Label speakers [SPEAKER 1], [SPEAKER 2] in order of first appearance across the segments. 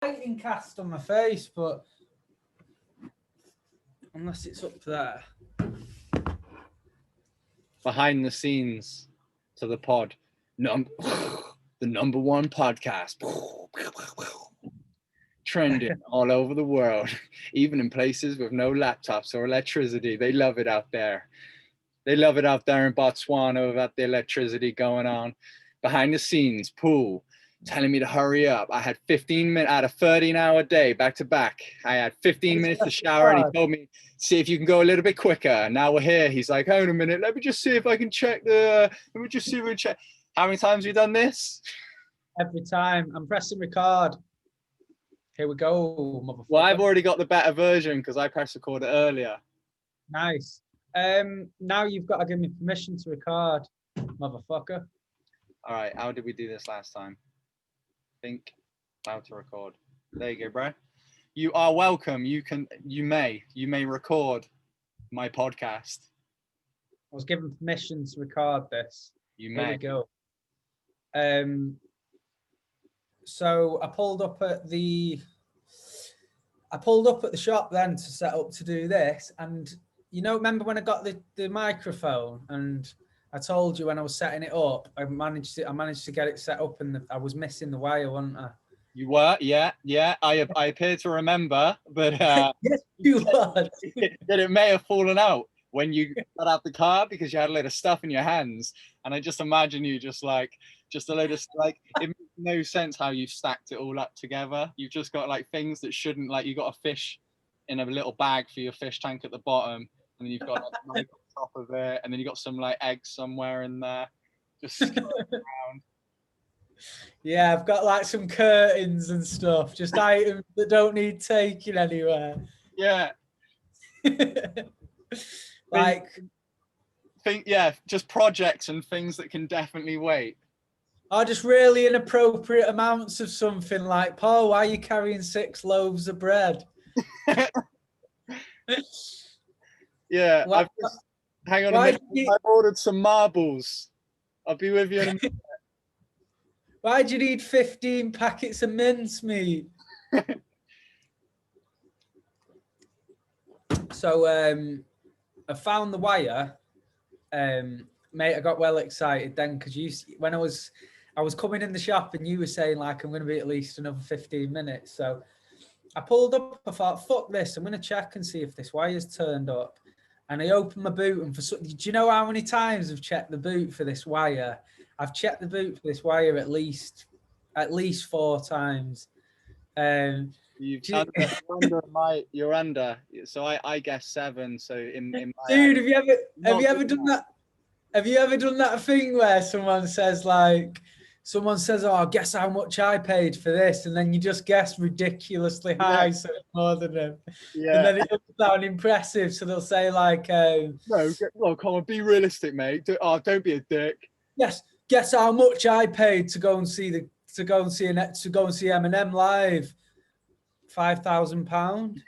[SPEAKER 1] lighting cast on my face, but unless it's up there.
[SPEAKER 2] Behind the scenes to the pod, the number one podcast, trending all over the world, even in places with no laptops or electricity. They love it out there. They love it out there in Botswana without the electricity going on. Behind the scenes, Pool telling me to hurry up. I had 15 minutes out of 13-hour day back to back. I had 15 minutes to shower, and he told me, see if you can go a little bit quicker. Now we're here. He's like, hold on a minute. Let me just see if I can check the, let me just see if we check. How many times have you done this?
[SPEAKER 1] Every time. I'm pressing record. Here we go, motherfucker.
[SPEAKER 2] Well, I've already got the better version because I pressed record it earlier.
[SPEAKER 1] Nice. Now you've got to give me permission to record, motherfucker.
[SPEAKER 2] All right. How did we do this last time? Think how to record. There you go, bro. You are welcome. You may record my podcast.
[SPEAKER 1] I was given permission to record this.
[SPEAKER 2] You may.
[SPEAKER 1] Here we go. So I pulled up at the shop then to set up to do this, and remember when I got the microphone and I told you when I was setting it up, I managed to get it set up, and I was missing the wire, wasn't I?
[SPEAKER 2] You were, yeah. I appear to remember, but
[SPEAKER 1] yes, you were.
[SPEAKER 2] that it may have fallen out when you got out the car because you had a load of stuff in your hands, and I just imagine you just a load of it makes no sense how you stacked it all up together. You've just got like things that shouldn't, like you got a fish in a little bag for your fish tank at the bottom, and then you've got like a knife on top of it, and then you got some like eggs somewhere in there, just around.
[SPEAKER 1] Yeah, I've got like some curtains and stuff, just items that don't need taking anywhere.
[SPEAKER 2] Yeah. Just projects and things that can definitely wait.
[SPEAKER 1] Or just really inappropriate amounts of something, like, Paul, why are you carrying 6 loaves of bread?
[SPEAKER 2] Yeah, hang on a minute. I've ordered some marbles. I'll be with you in a minute.
[SPEAKER 1] Why do you need 15 packets of mincemeat? So I found the wire. Mate, I got well excited then because when I was coming in the shop and you were saying like I'm going to be at least another 15 minutes. So I pulled up, I thought, fuck this, I'm going to check and see if this wire's turned up. And I opened my boot, and do you know how many times I've checked the boot for this wire? I've checked the boot for this wire at least 4 times.
[SPEAKER 2] You're under. So I guess 7. So in my
[SPEAKER 1] dude, have you ever done that? Have you ever done that thing where someone says, oh, guess how much I paid for this, and then you just guess ridiculously high, so it's more than them. Yeah. And then it doesn't sound impressive, so they'll say like,
[SPEAKER 2] no, come on, be realistic, mate. Don't be a dick.
[SPEAKER 1] Yes, guess how much I paid to go and see Eminem live. £5,000.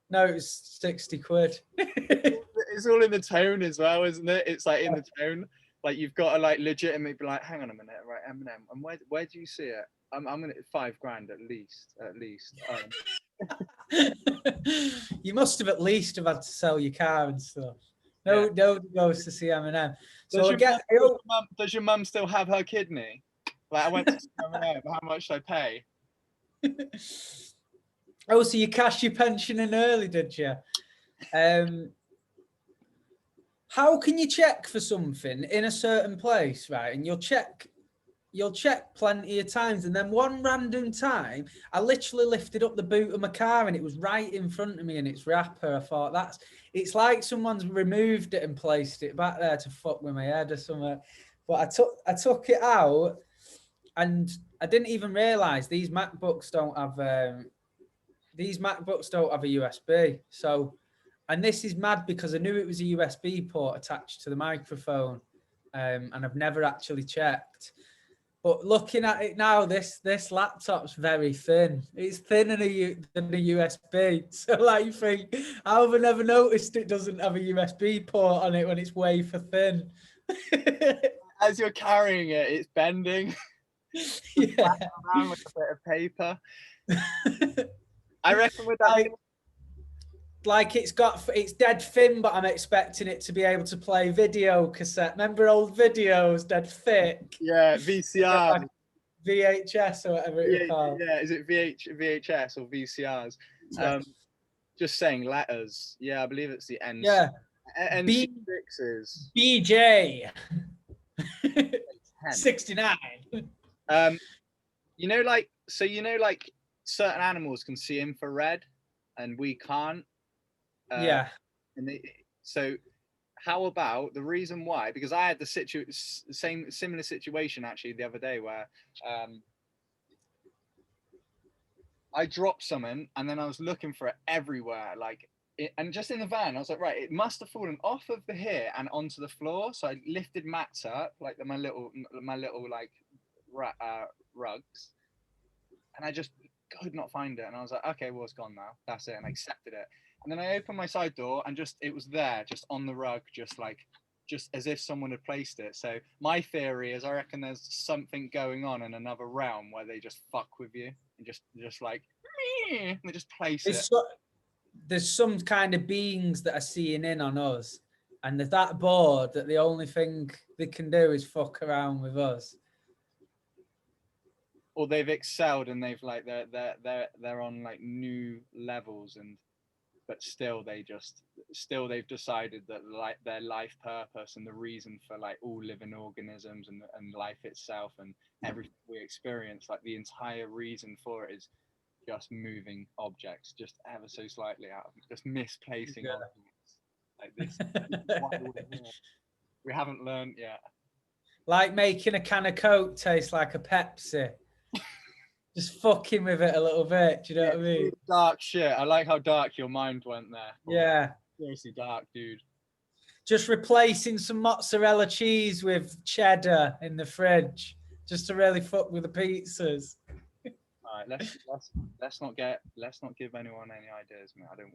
[SPEAKER 1] No, it's 60 quid.
[SPEAKER 2] It's all in the tone as well, isn't it? It's like in the tone. Like you've got to like legitimately be like, hang on a minute, right, Eminem, and where do you see it? I'm gonna £5,000 at least.
[SPEAKER 1] You must have at least have had to sell your car and stuff. No goes to see Eminem. So
[SPEAKER 2] does your mum still have her kidney? Like I went to see Eminem, how much did I pay?
[SPEAKER 1] Oh, so you cashed your pension in early, did you? How can you check for something in a certain place, right? And you'll check plenty of times, and then one random time, I literally lifted up the boot of my car and it was right in front of me in its wrapper. I thought it's like someone's removed it and placed it back there to fuck with my head or something. But I took it out, and I didn't even realize these MacBooks don't have a USB. So, and this is mad because I knew it was a USB port attached to the microphone, and I've never actually checked. But looking at it now, this laptop's very thin. It's thinner than a USB. So like you think, how have I never noticed it doesn't have a USB port on it when it's way for thin?
[SPEAKER 2] As you're carrying it, it's bending.
[SPEAKER 1] Yeah.
[SPEAKER 2] around with a bit of paper. I reckon with that.
[SPEAKER 1] Like it's dead thin, but I'm expecting it to be able to play video cassette. Remember old videos, dead thick?
[SPEAKER 2] Yeah, VCR.
[SPEAKER 1] Like VHS or whatever it was called.
[SPEAKER 2] Yeah, is it VHS or VCRs? Just saying letters. Yeah, I believe it's the N.
[SPEAKER 1] Yeah.
[SPEAKER 2] NC6s.
[SPEAKER 1] BJ. 69.
[SPEAKER 2] You know, like certain animals can see infrared, and we can't.
[SPEAKER 1] Yeah.
[SPEAKER 2] And so how about the reason why? Because I had the similar situation actually the other day where I dropped something and then I was looking for it everywhere, and just in the van, I was like, right, it must have fallen off of the here and onto the floor. So I lifted mats up, like my little like rugs, and I just could not find it. And I was like, okay, well, it's gone now. That's it. And I accepted it. And then I opened my side door and it was there, just on the rug, just as if someone had placed it. So my theory is I reckon there's something going on in another realm where they just fuck with you and just like, and they just place it.
[SPEAKER 1] There's some kind of beings that are seeing in on us, and they're that bored that the only thing they can do is fuck around with us.
[SPEAKER 2] Or they've excelled and they've like they're on like new levels, but still they've decided that like their life purpose and the reason for like all living organisms and life itself and everything we experience, like the entire reason for it is just moving objects just ever so slightly out of just misplacing objects like this. We haven't learned yet.
[SPEAKER 1] Like making a can of Coke taste like a Pepsi. Just fucking with it a little bit. Do you know what I mean?
[SPEAKER 2] Dark shit. I like how dark your mind went there.
[SPEAKER 1] Yeah.
[SPEAKER 2] Seriously dark, dude. Just
[SPEAKER 1] replacing some mozzarella cheese with cheddar in the fridge, just to really fuck with the pizzas.
[SPEAKER 2] All right, let's not give anyone any ideas, man. I don't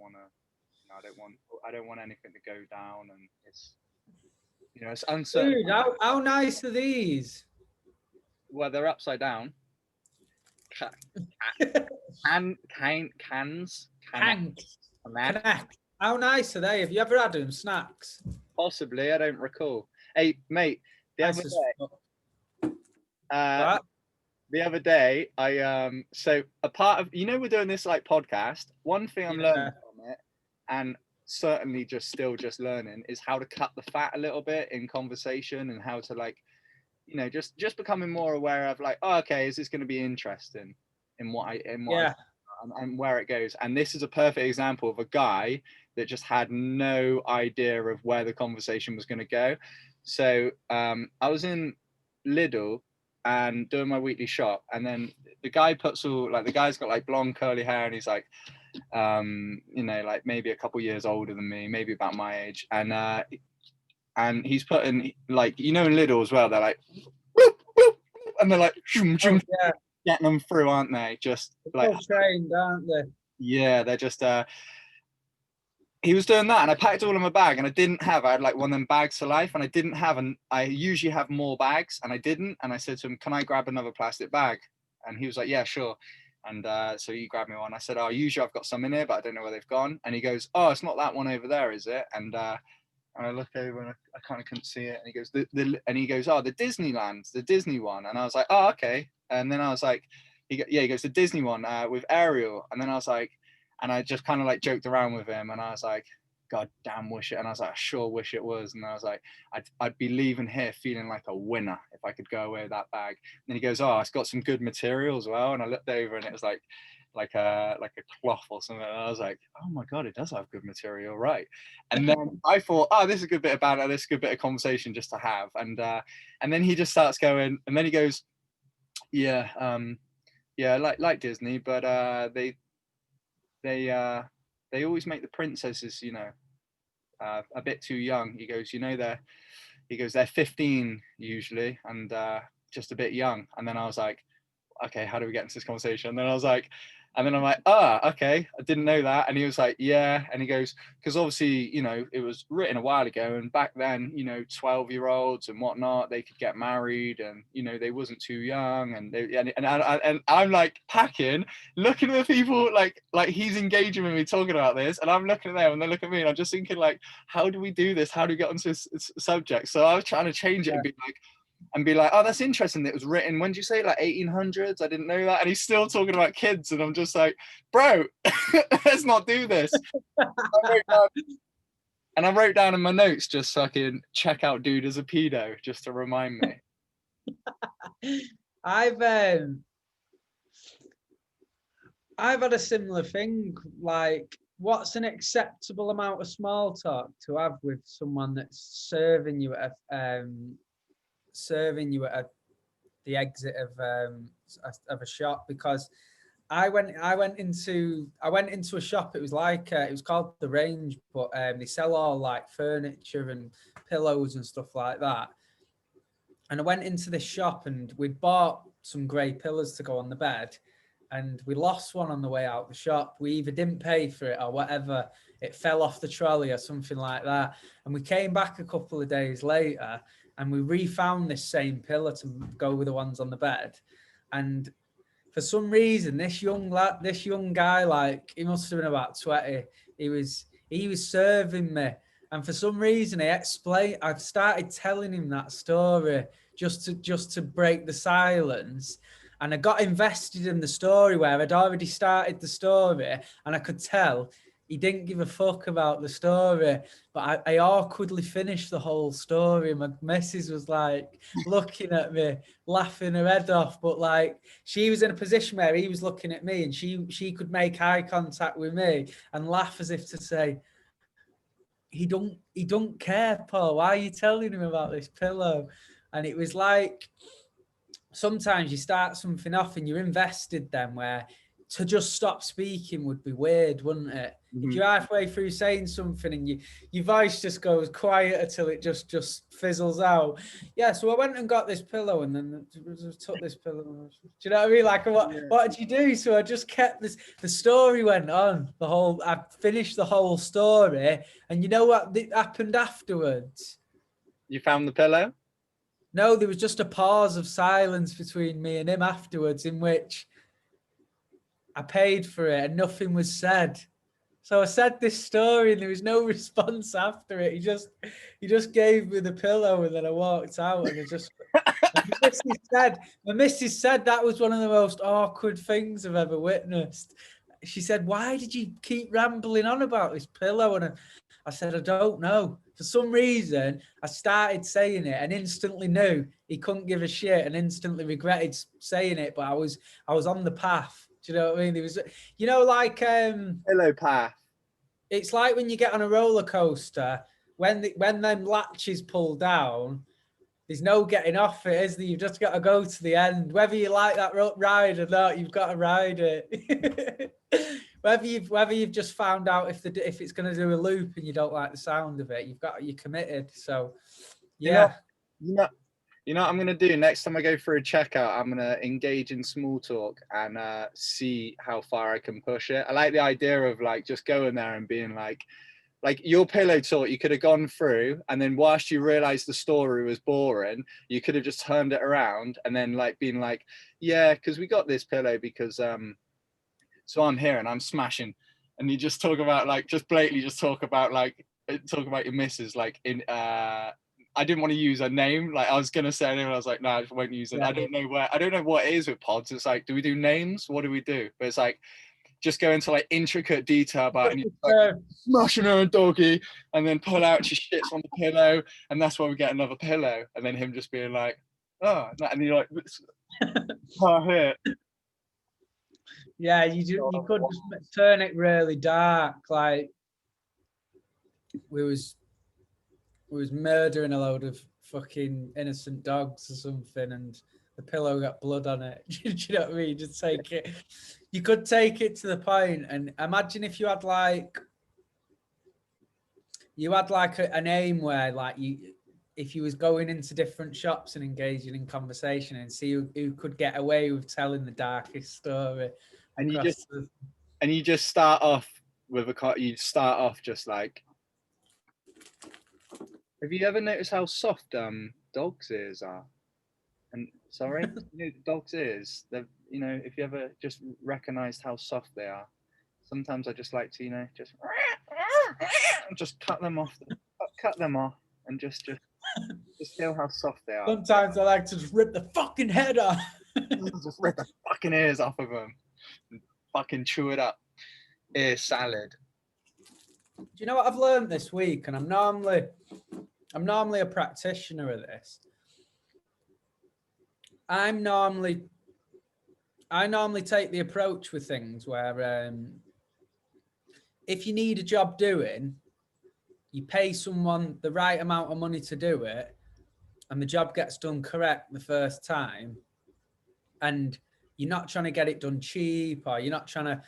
[SPEAKER 2] want anything to go down, and it's it's uncertain.
[SPEAKER 1] Dude, how nice are these?
[SPEAKER 2] Well, they're upside down. Cans.
[SPEAKER 1] How nice are they? Have you ever had them? Snacks?
[SPEAKER 2] Possibly, I don't recall. Hey, mate, the other day, I so a part of we're doing this like podcast. One thing I'm learning from it, and certainly just learning, is how to cut the fat a little bit in conversation and how to like just becoming more aware of like, oh, okay, is this going to be interesting in what and where it goes. And this is a perfect example of a guy that just had no idea of where the conversation was going to go. So I was in Lidl and doing my weekly shop, and then the guy the guy's got like blonde curly hair, and he's like like maybe a couple years older than me, maybe about my age, and he's putting like in Lidl as well, they're like whoop, whoop, and they're like getting them through, aren't they? Just like
[SPEAKER 1] trained, aren't they?
[SPEAKER 2] Yeah, they're just he was doing that, and I packed all in my bag, and I had like one of them bags for life, and I usually have more bags, and I didn't, and I said to him, can I grab another plastic bag? And he was like, yeah, sure. And so he grabbed me one. I said, oh, usually I've got some in here, but I don't know where they've gone. And he goes, oh, it's not that one over there, is it? And I looked over and I kind of couldn't see it. And he goes, oh, the Disneyland, the Disney one. And I was like, oh, okay. And then I was like, he goes, the Disney one with Ariel. And then I was like, and I just kind of like joked around with him. And I was like, God damn, wish it. And I was like, I sure wish it was. And I was like, I'd be leaving here feeling like a winner if I could go away with that bag. And then he goes, oh, it's got some good material as well. And I looked over and it was like a cloth or something. And I was like, oh my God, it does have good material, right? And then I thought, oh, this is a good bit of banter, this is a good bit of conversation just to have. And then he just starts going, and then he goes, yeah, like Disney, but they always make the princesses, a bit too young. He goes, they're 15 usually, and just a bit young. And then I was like, okay, how do we get into this conversation? And then I was like, And then I'm like, okay, I didn't know that. And he was like, yeah. And he goes, because obviously, you know, it was written a while ago. And back then, you know, 12-year-olds and whatnot, they could get married and, you know, they wasn't too young. And I'm like packing, looking at the people like he's engaging with me talking about this. And I'm looking at them and they look at me and I'm just thinking like, how do we do this? How do we get onto this subject? So I was trying to change it and be like, oh, that's interesting. It was written, when did you say, like 1800s? I didn't know that. And he's still talking about kids. And I'm just like, bro, let's not do this. And I wrote down in my notes, just fucking check out dude as a pedo, just to remind me.
[SPEAKER 1] I've had a similar thing. Like, what's an acceptable amount of small talk to have with someone that's serving you at the exit of a shop? Because I went into a shop. It was like it was called The Range, but they sell all like furniture and pillows and stuff like that. And I went into this shop and we'd bought some grey pillows to go on the bed, and we lost one on the way out the shop. We either didn't pay for it or whatever. It fell off the trolley or something like that. And we came back a couple of days later and we refound this same pillow to go with the ones on the bed. And for some reason, this young guy, like, he must have been about 20. He was serving me. And for some reason, I've started telling him that story just to break the silence. And I got invested in the story where I'd already started the story, and I could tell he didn't give a fuck about the story. But I awkwardly finished the whole story. My missus was like looking at me, laughing her head off. But like, she was in a position where he was looking at me, and she could make eye contact with me and laugh as if to say, he don't care, Paul. Why are you telling him about this pillow? And it was like, sometimes you start something off and you're invested then, where to just stop speaking would be weird, wouldn't it? Mm-hmm. If you're halfway through saying something and your voice just goes quiet until it just fizzles out. Yeah, so I went and got this pillow and then took this pillow. Do you know what I mean? Like, what did you do? So I just kept this. The story went on. I finished the whole story. And you know what happened afterwards?
[SPEAKER 2] You found the pillow?
[SPEAKER 1] No, there was just a pause of silence between me and him afterwards, in which I paid for it and nothing was said. So I said this story and there was no response after it. He just gave me the pillow and then I walked out, and my missus said that was one of the most awkward things I've ever witnessed. She said, why did you keep rambling on about this pillow? And I said, I don't know. For some reason, I started saying it and instantly knew he couldn't give a shit and instantly regretted saying it. But I was on the path. Do you know what I mean? There was, you know, like
[SPEAKER 2] pillow path.
[SPEAKER 1] It's like when you get on a roller coaster, when them latches pull down, there's no getting off it, is there? You've just got to go to the end. Whether you like that ride or not, you've got to ride it. whether you've just found out if it's going to do a loop and you don't like the sound of it, you're committed. So, yeah.
[SPEAKER 2] You know what I'm going to do next time I go for a checkout? I'm going to engage in small talk and see how far I can push it. I like the idea of like just going there and being like your pillow talk, you could have gone through, and then whilst you realized the story was boring, you could have just turned it around and then like been like, yeah, because we got this pillow because so I'm here and I'm smashing, and you just talk about like, just blatantly just talk about your missus, like in I didn't want to use her name. Like I was gonna say her name, and I was like, no, I won't use it. Yeah. I don't know what it is with pods. It's like, do we do names? What do we do? But it's like, just go into like intricate detail about it, like, smashing her and doggy, and then pull out she shits on the pillow, and that's why we get another pillow, and then him just being like, oh, and you're like, oh, here.
[SPEAKER 1] Yeah, you could just turn it really dark, like we was murdering a load of fucking innocent dogs or something, and the pillow got blood on it. Do you know what I mean? Just take it. You could take it to the point, and imagine if you had like an aim where like if you was going into different shops and engaging in conversation and see who could get away with telling the darkest story.
[SPEAKER 2] And you
[SPEAKER 1] across
[SPEAKER 2] just and you just start off with you start off just like, have you ever noticed how soft dogs' ears are? And sorry, dogs' ears. They're, if you ever just recognized how soft they are. Sometimes I just like to, just cut them off, and just feel how soft they are.
[SPEAKER 1] Sometimes I like to just rip the fucking head off.
[SPEAKER 2] Just rip the fucking ears off of them, and fucking chew it up. Ear salad.
[SPEAKER 1] Do you know what I've learned this week? And I'm normally a practitioner of this. I normally take the approach with things where if you need a job doing, you pay someone the right amount of money to do it, and the job gets done correct the first time, and you're not trying to get it done cheap, or you're not trying to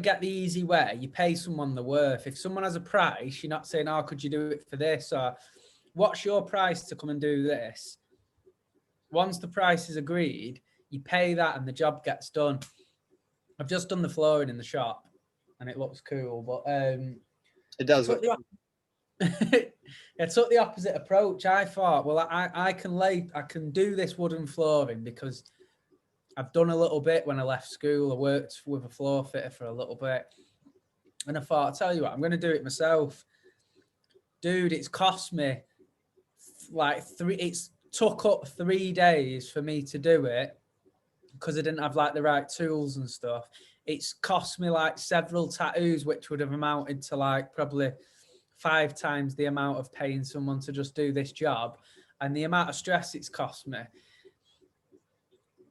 [SPEAKER 1] get the easy way. You pay someone the worth. If someone has a price, you're not saying, "Oh, could you do it for this?" or "What's your price to come and do this?" Once the price is agreed, you pay that, and the job gets done. I've just done the flooring in the shop, and it looks cool, but
[SPEAKER 2] it does.
[SPEAKER 1] I took the opposite approach. I thought, well, I can do this wooden flooring because I've done a little bit when I left school. I worked with a floor fitter for a little bit. And I thought, I'll tell you what, I'm going to do it myself. Dude, it's cost me it's took up 3 days for me to do it because I didn't have like the right tools and stuff. It's cost me like several tattoos, which would have amounted to like probably 5 times the amount of paying someone to just do this job, and the amount of stress it's cost me.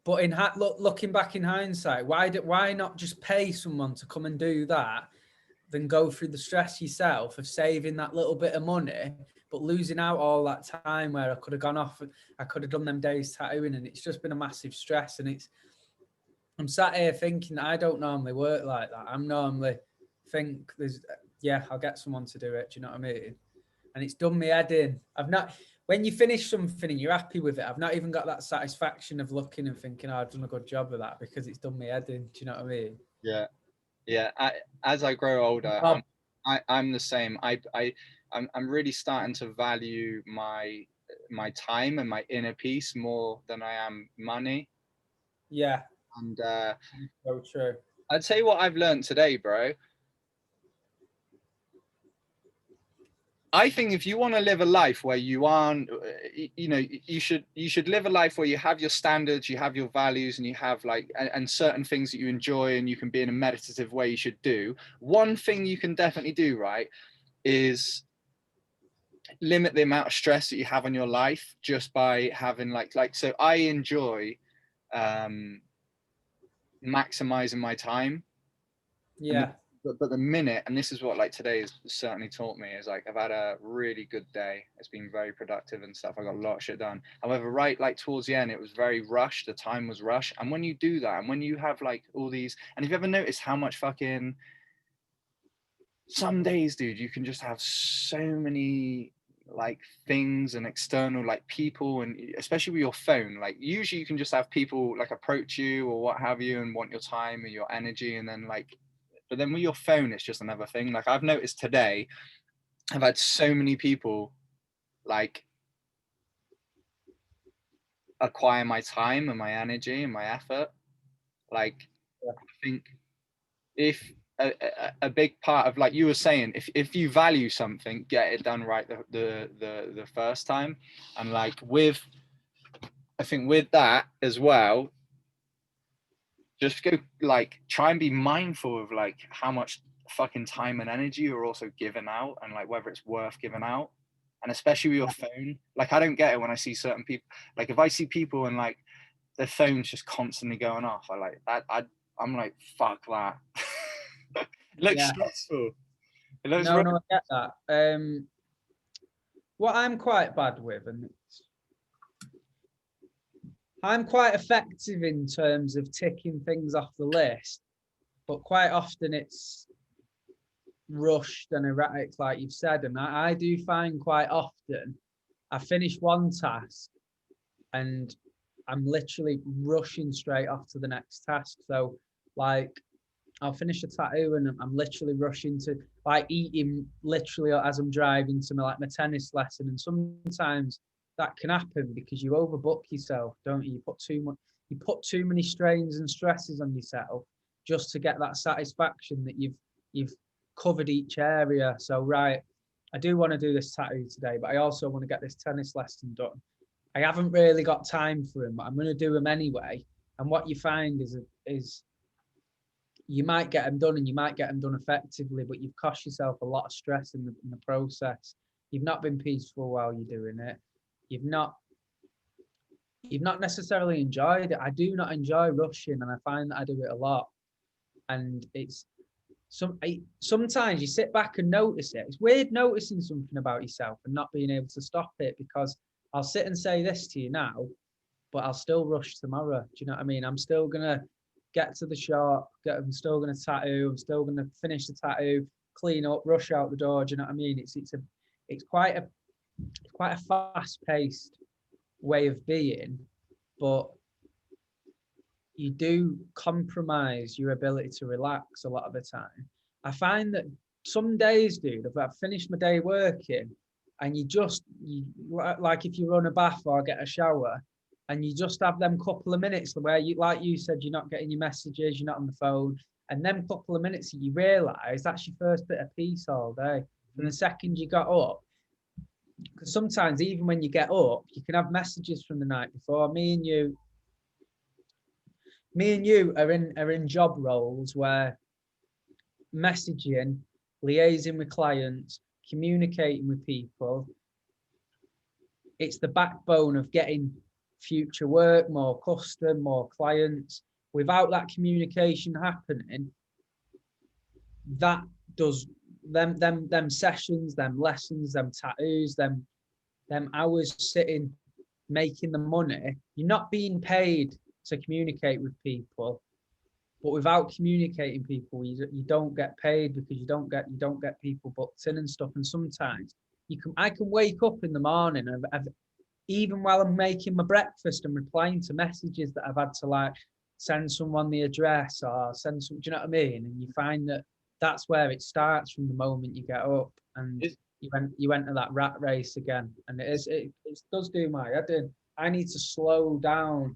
[SPEAKER 1] But looking back in hindsight, why not just pay someone to come and do that, than go through the stress yourself of saving that little bit of money, but losing out all that time where I could have gone off, I could have done them days tattooing, and it's just been a massive stress. And I'm sat here thinking that I don't normally work like that. I'm normally think I'll get someone to do it. Do you know what I mean? And it's done me head in. When you finish something and you're happy with it, I've not even got that satisfaction of looking and thinking, oh, I've done a good job of that, because it's done me head in. Do you know what I mean?
[SPEAKER 2] Yeah. As I grow older, I'm the same. I'm really starting to value my time and my inner peace more than I am money.
[SPEAKER 1] Yeah.
[SPEAKER 2] And
[SPEAKER 1] so true.
[SPEAKER 2] I'd say what I've learned today, bro. I think if you want to live a life where you aren't, you should live a life where you have your standards, you have your values, and you have and certain things that you enjoy, and you can be in a meditative way. You should do one thing you can definitely do, right, is limit the amount of stress that you have on your life just by having so I enjoy maximizing my time.
[SPEAKER 1] Yeah.
[SPEAKER 2] But the minute, and this is what today has certainly taught me, is I've had a really good day. It's been very productive and stuff. I got a lot of shit done. However, right towards the end, it was very rushed. The time was rushed. And when you do that, and when you have all these, and have you ever noticed how much fucking some days, dude, you can just have so many things and external people, and especially with your phone, usually you can just have people approach you or what have you and want your time and your energy, and then but then with your phone, it's just another thing. I've noticed today, I've had so many people acquire my time and my energy and my effort. I think if a big part of you were saying, if you value something, get it done right the first time. And I think with that as well, just go try and be mindful of how much fucking time and energy you're also giving out, and whether it's worth giving out. And especially with your phone, I don't get it when I see certain people, if I see people and their phone's just constantly going off, I'm like, fuck that. It looks stressful. It looks
[SPEAKER 1] no, I get that. What I'm quite bad with, and I'm quite effective in terms of ticking things off the list, but quite often it's rushed and erratic, like you've said. And I do find quite often I finish one task and I'm literally rushing straight off to the next task. So Like, I'll finish a tattoo and I'm literally rushing to, like, eating literally as I'm driving to my tennis lesson. And sometimes that can happen because you overbook yourself, don't you? You put too many strains and stresses on yourself just to get that satisfaction that you've covered each area. So, right, I do want to do this tattoo today, but I also want to get this tennis lesson done. I haven't really got time for them, but I'm going to do them anyway. And what you find is you might get them done and you might get them done effectively, but you've cost yourself a lot of stress in the process. You've not been peaceful while you're doing it. You've not necessarily enjoyed it. I do not enjoy rushing, and I find that I do it a lot. And it's sometimes you sit back and notice it. It's weird noticing something about yourself and not being able to stop it, because I'll sit and say this to you now, but I'll still rush tomorrow. Do you know what I mean? I'm still gonna get to the shop, I'm still gonna tattoo, I'm still gonna finish the tattoo, clean up, rush out the door. Do you know what I mean? It's quite a fast-paced way of being, but you do compromise your ability to relax a lot of the time. I find that some days, dude, if I've finished my day working and you like if you run a bath or get a shower and you just have them couple of minutes where you, like you said, you're not getting your messages, you're not on the phone, and them couple of minutes that you realise that's your first bit of peace all day. From the second you got up, because sometimes even when you get up, you can have messages from the night before. Me and you are in job roles where messaging, liaising with clients, communicating with people, it's the backbone of getting future work, more custom, more clients. Without that communication happening, that does them sessions, them lessons, them tattoos, them hours sitting making the money. You're not being paid to communicate with people, but without communicating people, you don't get paid, because you don't get people booked in and stuff. And sometimes I can wake up in the morning and even while I'm making my breakfast and replying to messages that I've had to like send someone the address or send some, do you know what I mean? And you find that that's where it starts from the moment you get up, and you enter that rat race again. And it does do my head in. I need to slow down.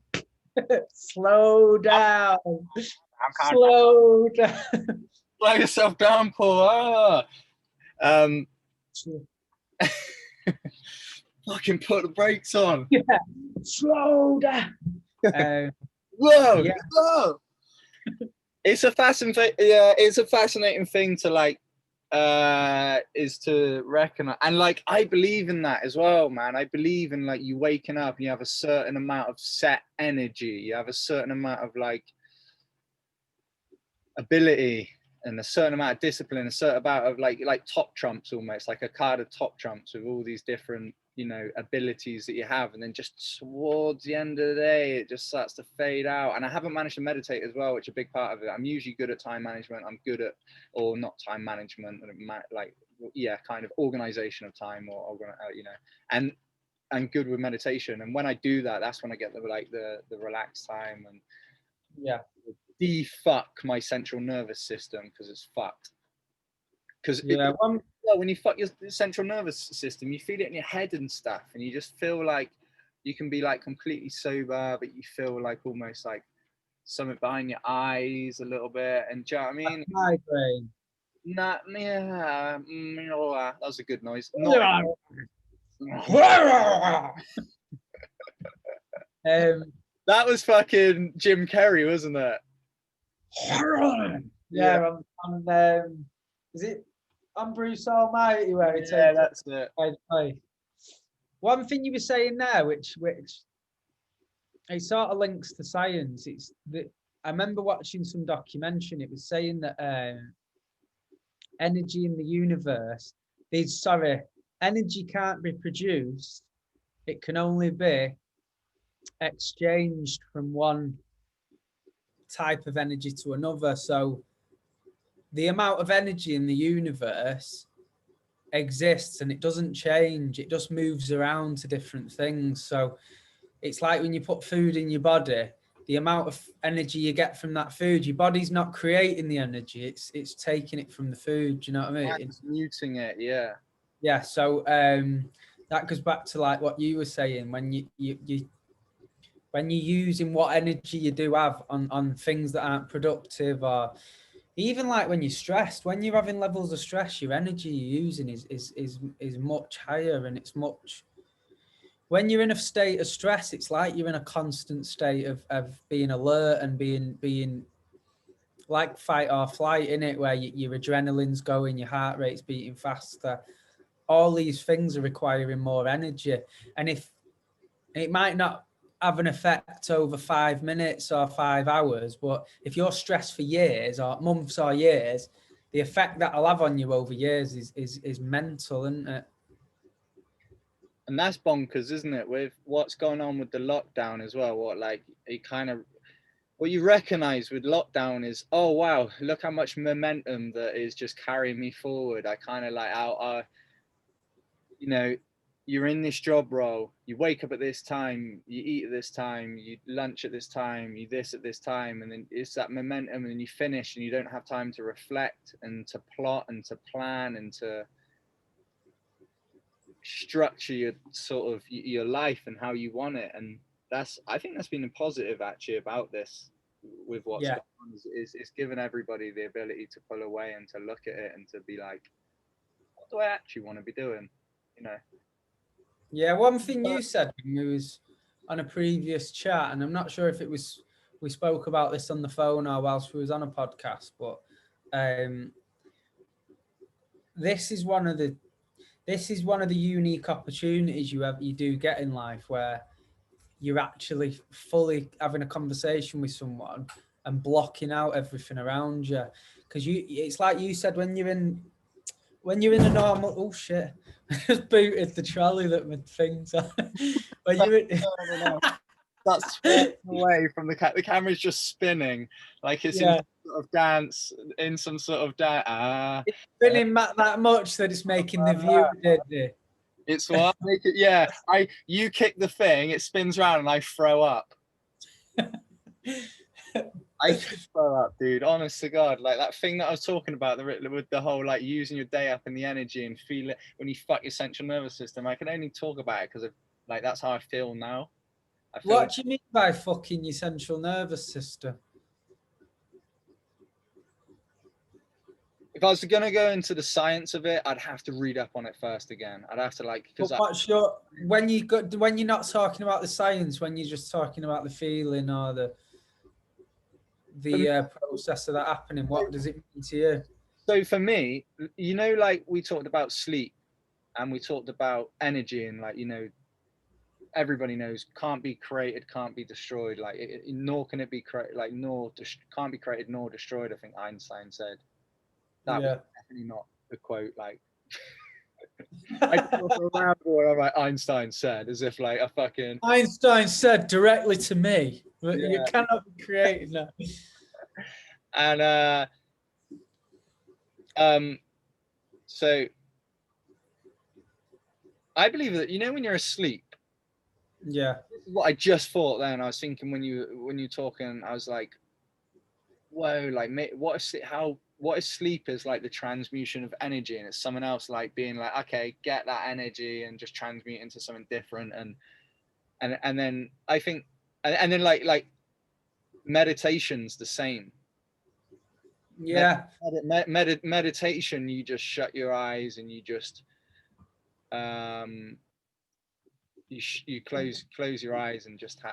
[SPEAKER 1] Slow down. Slow down.
[SPEAKER 2] Slow yourself down, Paul. Fucking put the brakes on.
[SPEAKER 1] Yeah. Slow down.
[SPEAKER 2] Whoa.
[SPEAKER 1] Yeah.
[SPEAKER 2] Whoa. It's a fascinating thing to like is to recognize, and like I believe in that as well, man. I believe in like you waking up and you have a certain amount of set energy, you have a certain amount of like ability and a certain amount of discipline, a certain amount of like top trumps, almost like a card of top trumps with all these different, you know, abilities that you have, and then just towards the end of the day it just starts to fade out. And I haven't managed to meditate as well, which is a big part of it. I'm usually good at time management. I'm good at, or not time management, like kind of organization of time, or you know, and good with meditation. And when I do that, that's when I get the relaxed time and defuck my central nervous system, because it's fucked. Because when you fuck your central nervous system, you feel it in your head and stuff, and you just feel like you can be like completely sober, but you feel like almost like something behind your eyes a little bit. And do you know what I mean?
[SPEAKER 1] Migraine.
[SPEAKER 2] Nah, yeah, that was a good noise. That was fucking Jim Carrey, wasn't it?
[SPEAKER 1] Yeah. Is it on Bruce Almighty where it takes?
[SPEAKER 2] That's it.
[SPEAKER 1] One thing you were saying there, which it sort of links to science. It's that I remember watching some documentary. It was saying that energy in the universe energy can't be produced. It can only be exchanged from one type of energy to another. So the amount of energy in the universe exists and it doesn't change. It just moves around to different things. So it's like when you put food in your body, the amount of energy you get from that food, your body's not creating the energy, it's taking it from the food. Do you know what I mean?
[SPEAKER 2] It's muting it, yeah.
[SPEAKER 1] Yeah. So that goes back to like what you were saying, when you when you're using what energy you do have on things that aren't productive, or even like when you're stressed, when you're having levels of stress, your energy you're using is much higher, and it's much, when you're in a state of stress, it's like you're in a constant state of being alert and being like fight or flight, in it, where your adrenaline's going, your heart rate's beating faster. All these things are requiring more energy, and if it might not have an effect over 5 minutes or 5 hours, but if you're stressed for years or months or years, the effect that'll have on you over years is mental, isn't it?
[SPEAKER 2] And that's bonkers, isn't it? With what's going on with the lockdown as well. What you recognize with lockdown is, oh wow, look how much momentum that is just carrying me forward. I kind of like you know, you're in this job role, you wake up at this time, you eat at this time, you lunch at this time, you this at this time, and then it's that momentum, and then you finish and you don't have time to reflect and to plot and to plan and to structure your sort of your life and how you want it. And I think that's been a positive actually about this, with what's
[SPEAKER 1] Yeah.
[SPEAKER 2] going on, is given everybody the ability to pull away and to look at it and to be like, what do I actually want to be doing, you know?
[SPEAKER 1] Yeah, one thing you said when we was on a previous chat, and I'm not sure if it was, we spoke about this on the phone or whilst we was on a podcast, but this is one of the unique opportunities you do get in life, where you're actually fully having a conversation with someone and blocking out everything around you. Because it's like you said, when you're in a normal, oh shit, I just booted the trolley that my things on. When you're in,
[SPEAKER 2] That's away from the camera's just spinning like it's
[SPEAKER 1] yeah,
[SPEAKER 2] in some sort of dance, in some sort of dance.
[SPEAKER 1] it's spinning that much that it's making the view.
[SPEAKER 2] It's what make it, yeah. You kick the thing, it spins around, and I throw up. I could throw up, dude. Honest to God, like that thing that I was talking about, with the whole like using your day up and the energy and feel it when you fuck your central nervous system. I can only talk about it because like that's how I feel now.
[SPEAKER 1] What do you mean by fucking your central nervous system?
[SPEAKER 2] If I was gonna go into the science of it, I'd have to read up on it first again. I'd have to like, because
[SPEAKER 1] what's your, when you're not talking about the science, when you're just talking about the feeling or the process of that happening, what does it mean to you?
[SPEAKER 2] So for me, you know, like we talked about sleep and we talked about energy, and like, you know, everybody knows can't be created, can't be destroyed. Like nor can it be created, like can't be created nor destroyed. I think Einstein said that was definitely not the quote. Like I talk around what I'm like Einstein said, as if like a fucking
[SPEAKER 1] Einstein said directly to me,
[SPEAKER 2] yeah.
[SPEAKER 1] you cannot be created now.
[SPEAKER 2] And so I believe that, you know, when you're asleep,
[SPEAKER 1] yeah,
[SPEAKER 2] this is what I just thought then. I was thinking when you're talking, I was like, whoa, like what if sleep is like the transmutation of energy, and it's someone else like being like, okay, get that energy and just transmute into something different. And then I think, and then like meditation's the same.
[SPEAKER 1] yeah.
[SPEAKER 2] Meditation, you just shut your eyes and you just you close your eyes and just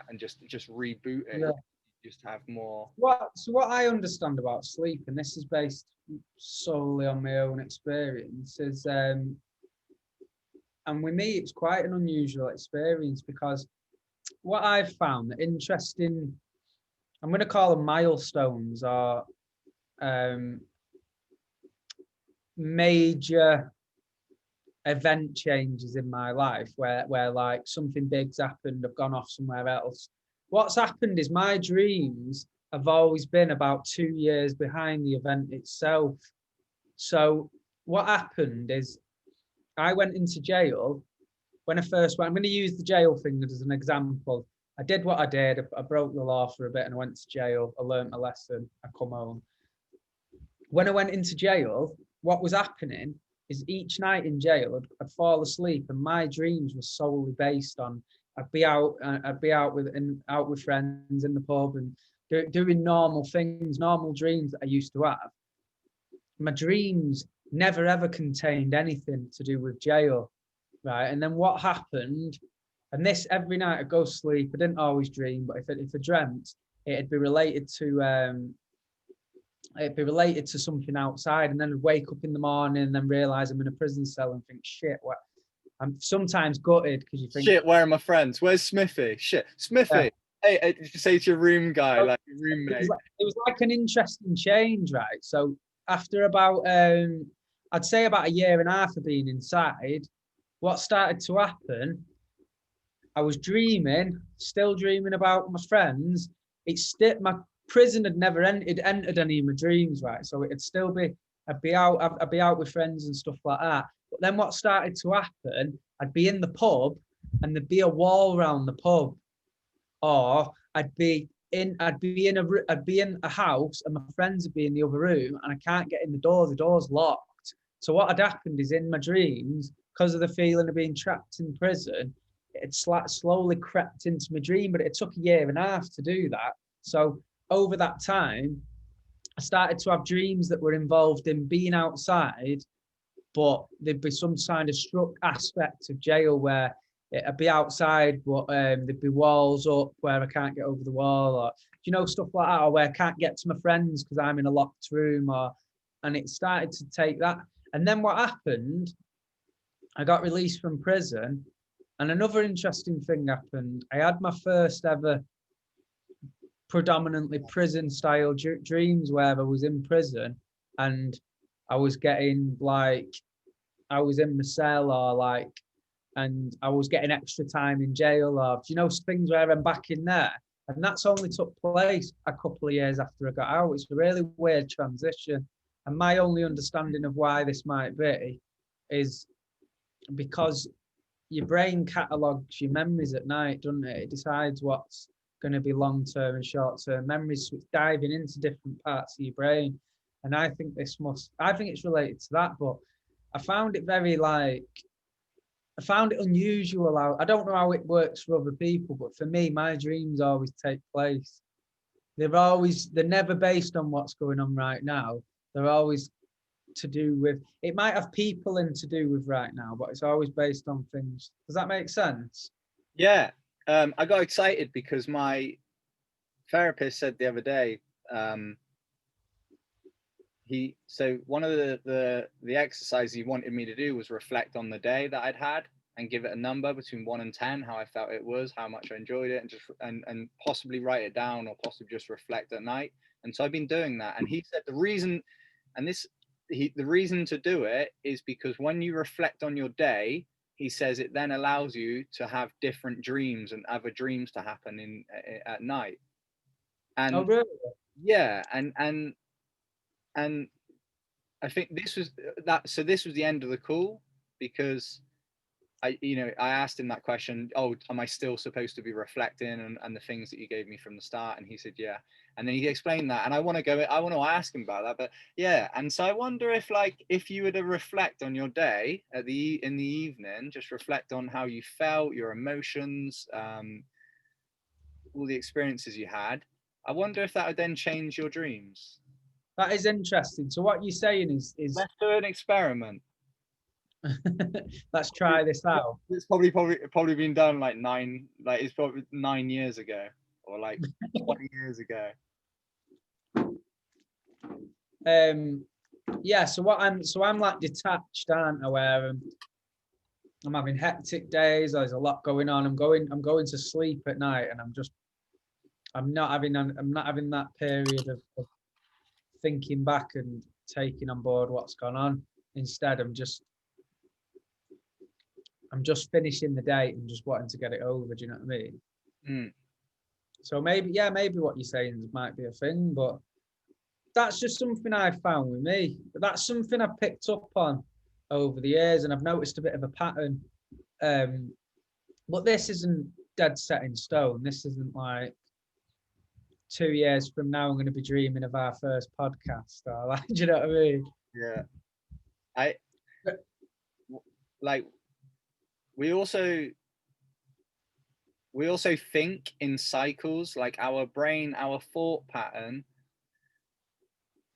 [SPEAKER 2] reboot it.
[SPEAKER 1] Yeah.
[SPEAKER 2] Just have more.
[SPEAKER 1] So what I understand about sleep, and this is based solely on my own experience, is and with me it's quite an unusual experience, because what I've found interesting, I'm going to call them milestones, or major event changes in my life, where like something big's happened, I've gone off somewhere else. What's happened is my dreams have always been about 2 years behind the event itself. So what happened is I went into jail. When I first went, I'm going to use the jail thing as an example. I did what I did. I broke the law for a bit and I went to jail. I learned my lesson. I come home. When I went into jail, what was happening is each night in jail, I'd fall asleep, and my dreams were solely based on I'd be out with friends in the pub and doing normal things, normal dreams that I used to have. My dreams never ever contained anything to do with jail, right? And then what happened? And this every night I go to sleep. I didn't always dream, but if I dreamt, it'd be related to something outside, and then I'd wake up in the morning and then realize I'm in a prison cell and think, shit, what? I'm sometimes gutted because you think,
[SPEAKER 2] shit, where are my friends? Where's Smithy? Shit, Smithy. Hey, did you say to your room guy,
[SPEAKER 1] so
[SPEAKER 2] like your roommate?
[SPEAKER 1] it was like an interesting change, right? So after about, I'd say about a year and a half of being inside, what started to happen, I was dreaming, still dreaming about my friends. My prison had never entered any of my dreams, right? So it'd still be, I'd be out with friends and stuff like that. But then what started to happen, I'd be in the pub and there'd be a wall around the pub, or I'd be in a house and my friends would be in the other room and I can't get in the door's locked. So what had happened is in my dreams, because of the feeling of being trapped in prison, it slowly crept into my dream, but it took a year and a half to do that. So over that time, I started to have dreams that were involved in being outside, but there'd be some kind of struck aspect of jail where it'd be outside, but there'd be walls up where I can't get over the wall, or stuff like that, or where I can't get to my friends because I'm in a locked room, and it started to take that. And then what happened? I got released from prison, and another interesting thing happened. I had my first ever predominantly prison-style dreams where I was in prison, and I was getting I was in my cell, and I was getting extra time in jail, or things where I'm back in there. And that's only took place a couple of years after I got out. It's a really weird transition. And my only understanding of why this might be is because your brain catalogues your memories at night, doesn't it? It decides what's going to be long-term and short-term memories. So it's diving into different parts of your brain. And I think it's related to that, but I found it unusual. I don't know how it works for other people, but for me, my dreams always take place. They're never based on what's going on right now. They're always to do with, it might have people in to do with right now, but it's always based on things. Does that make sense?
[SPEAKER 2] Yeah. I got excited because my therapist said the other day, so one of the exercises he wanted me to do was reflect on the day that I'd had and give it a number between 1 and 10, how I felt it was, how much I enjoyed it, and just and possibly write it down, or possibly just reflect at night. And so I've been doing that. And he said the reason to do it is because when you reflect on your day, he says it then allows you to have different dreams and other dreams to happen at night. And
[SPEAKER 1] oh, really?
[SPEAKER 2] yeah, and I think this was the end of the call, because I asked him that question, oh, am I still supposed to be reflecting and the things that you gave me from the start? And he said, yeah. And then he explained that, and I want to ask him about that, but yeah. And so I wonder if you were to reflect on your day in the evening, just reflect on how you felt, your emotions, all the experiences you had. I wonder if that would then change your dreams.
[SPEAKER 1] That is interesting. So what you're saying is
[SPEAKER 2] let's do an experiment.
[SPEAKER 1] Let's try this out.
[SPEAKER 2] It's probably been done it's probably 9 years ago, or 20 years ago.
[SPEAKER 1] Yeah. So I'm like detached, aren't I? Where I'm having hectic days. There's a lot going on. I'm going to sleep at night, and I'm not having that period of thinking back and taking on board what's gone on. Instead, I'm just finishing the day and just wanting to get it over. Do you know what I mean?
[SPEAKER 2] Mm.
[SPEAKER 1] So maybe what you're saying might be a thing, but that's just something I found with me. That's something I've picked up on over the years, and I've noticed a bit of a pattern. But this isn't dead set in stone. This isn't like 2 years from now I'm going to be dreaming of our first podcast. Or like, do you know what I mean?
[SPEAKER 2] Yeah. I like we also think in cycles, like our brain, our thought pattern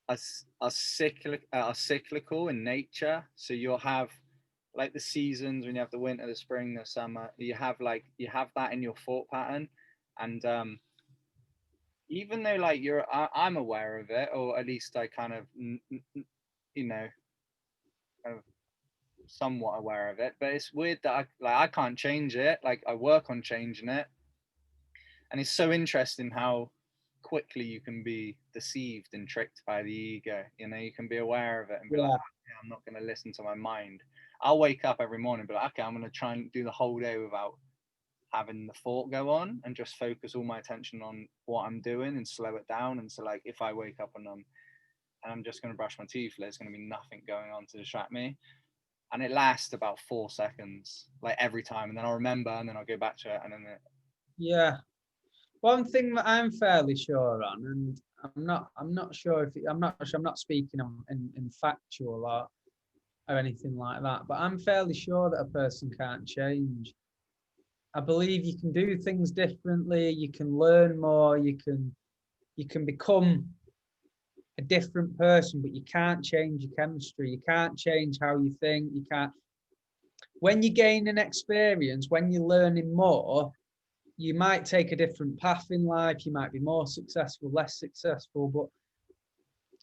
[SPEAKER 2] are cyclical in nature. So you'll have like the seasons when you have the winter, the spring, the summer. You have that in your thought pattern, and even though like I'm aware of it, or at least I kind of you know kind of somewhat aware of it. But it's weird that I can't change it. Like I work on changing it, and it's so interesting how quickly you can be deceived and tricked by the ego. You can be aware of it and be like,
[SPEAKER 1] Yeah.
[SPEAKER 2] okay, I'm not going to listen to my mind. I'll wake up every morning and be like, okay, I'm going to try and do the whole day without having the thought go on, and just focus all my attention on what I'm doing and slow it down. And so like if I wake up and I'm just going to brush my teeth, there's going to be nothing going on to distract me. And it lasts about 4 seconds, like every time, and then I'll remember, and then I'll go back to it, and then
[SPEAKER 1] Yeah. One thing that I'm fairly sure on, and I'm not sure if I'm not speaking in factual or anything like that, but I'm fairly sure that a person can't change. I believe you can do things differently, you can learn more, you can become a different person, but you can't change your chemistry, you can't change how you think, you can't. When you gain an experience, when you're learning more, you might take a different path in life, you might be more successful, less successful, but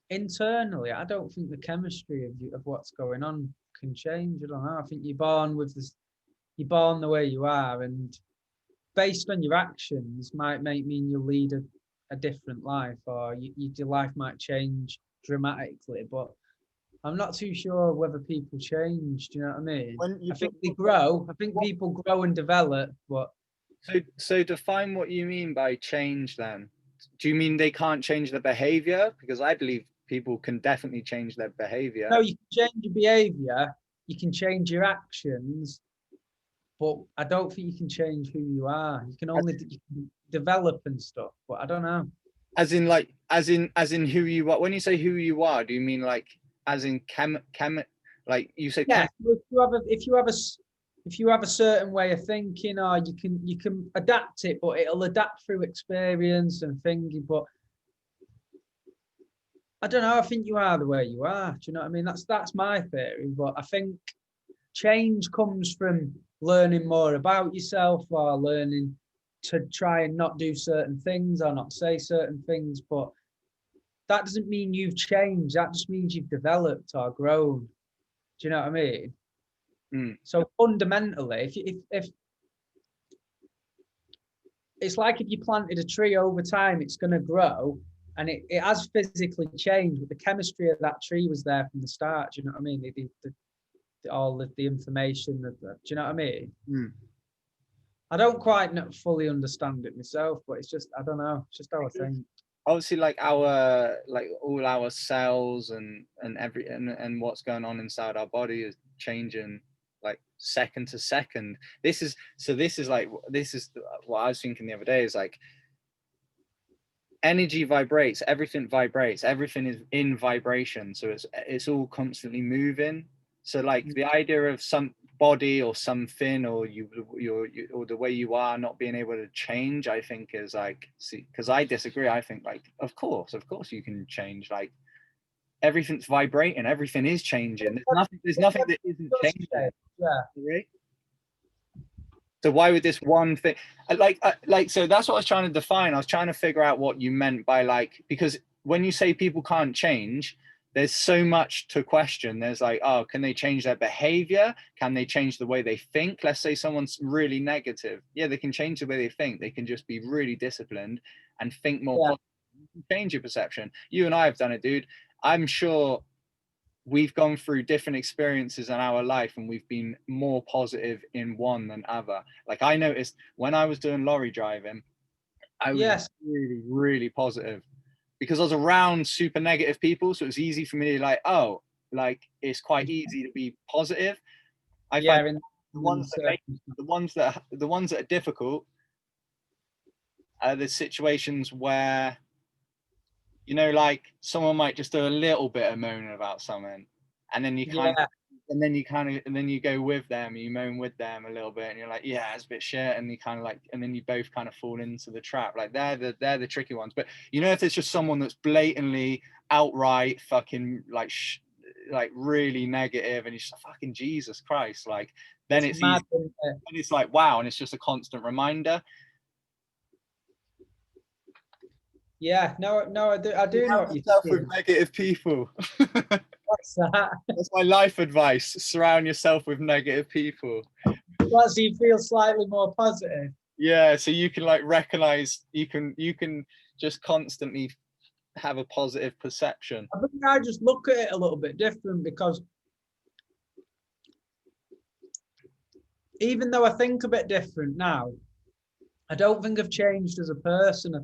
[SPEAKER 1] internally, I don't think the chemistry of what's going on can change. I don't know. I think you're born with this, you're born the way you are, and based on your actions might mean you'll lead a different life, or your life might change dramatically. But I'm not too sure whether people change. Do you know what I mean? I think they grow. I think people grow and develop, but
[SPEAKER 2] so define what you mean by change then. Do you mean they can't change their behavior? Because I believe people can definitely change their behavior.
[SPEAKER 1] no, you can change your behavior, you can change your actions, but I don't think you can change who you are. You can develop and stuff, but I don't know.
[SPEAKER 2] As in who you are. When you say who you are, do you mean like as in like you said?
[SPEAKER 1] Yeah, if you have a certain way of thinking, or you can adapt it, but it'll adapt through experience and thinking. But I don't know. I think you are the way you are. Do you know what I mean? That's my theory. But I think change comes from learning more about yourself, or learning to try and not do certain things or not say certain things. But that doesn't mean you've changed. That just means you've developed or grown. Do you know what I mean?
[SPEAKER 2] Mm.
[SPEAKER 1] So fundamentally, if it's like if you planted a tree over time, it's going to grow, and it has physically changed, but the chemistry of that tree was there from the start. Do you know what I mean? All of the information. Do you know what I mean?
[SPEAKER 2] Mm.
[SPEAKER 1] I don't quite fully understand it myself, but it's just, I don't know. It's just how I think.
[SPEAKER 2] Obviously, like all our cells and what's going on inside our body is changing like second to second. This is what I was thinking the other day, is like energy vibrates, everything is in vibration, so it's all constantly moving. So like the idea of some body or something, or or the way you are not being able to change, I think is like, see, because I disagree. I think like of course you can change. Like everything's vibrating, everything is changing. There's nothing that isn't changing.
[SPEAKER 1] Yeah.
[SPEAKER 2] Right? So why would this one thing, so that's what I was trying to define. I was trying to figure out what you meant by like, because when you say people can't change, there's so much to question. There's like, oh, can they change their behavior? Can they change the way they think? Let's say someone's really negative. Yeah, they can change the way they think. They can just be really disciplined and think more positive. You can change your perception. You and I have done it, dude. I'm sure we've gone through different experiences in our life, and we've been more positive in one than other. Like I noticed when I was doing lorry driving, I was really, really positive because I was around super negative people. So it was easy for me to like, oh, like it's quite easy to be positive. I find the ones that are difficult, there's situations where, you know, like someone might just do a little bit of moaning about something, and then you kind of, and then you kind of, and then you go with them, you moan with them a little bit, and you're like, yeah, it's a bit shit, and you kind of like, and then you both kind of fall into the trap. Like they're the tricky ones. But you know, if it's just someone that's blatantly outright fucking like really negative, and you're just like, fucking Jesus Christ, like then it's
[SPEAKER 1] mad,
[SPEAKER 2] easy, and it's like wow, and it's just a constant reminder.
[SPEAKER 1] Yeah, no, I do know what you're
[SPEAKER 2] yourself
[SPEAKER 1] saying.
[SPEAKER 2] with negative people.
[SPEAKER 1] What's that?
[SPEAKER 2] That's my life advice. Surround yourself with negative people.
[SPEAKER 1] Well, so you feel slightly more positive.
[SPEAKER 2] Yeah, so you can like recognize, you can just constantly have a positive perception.
[SPEAKER 1] I think I just look at it a little bit different, because even though I think a bit different now, I don't think I've changed as a person.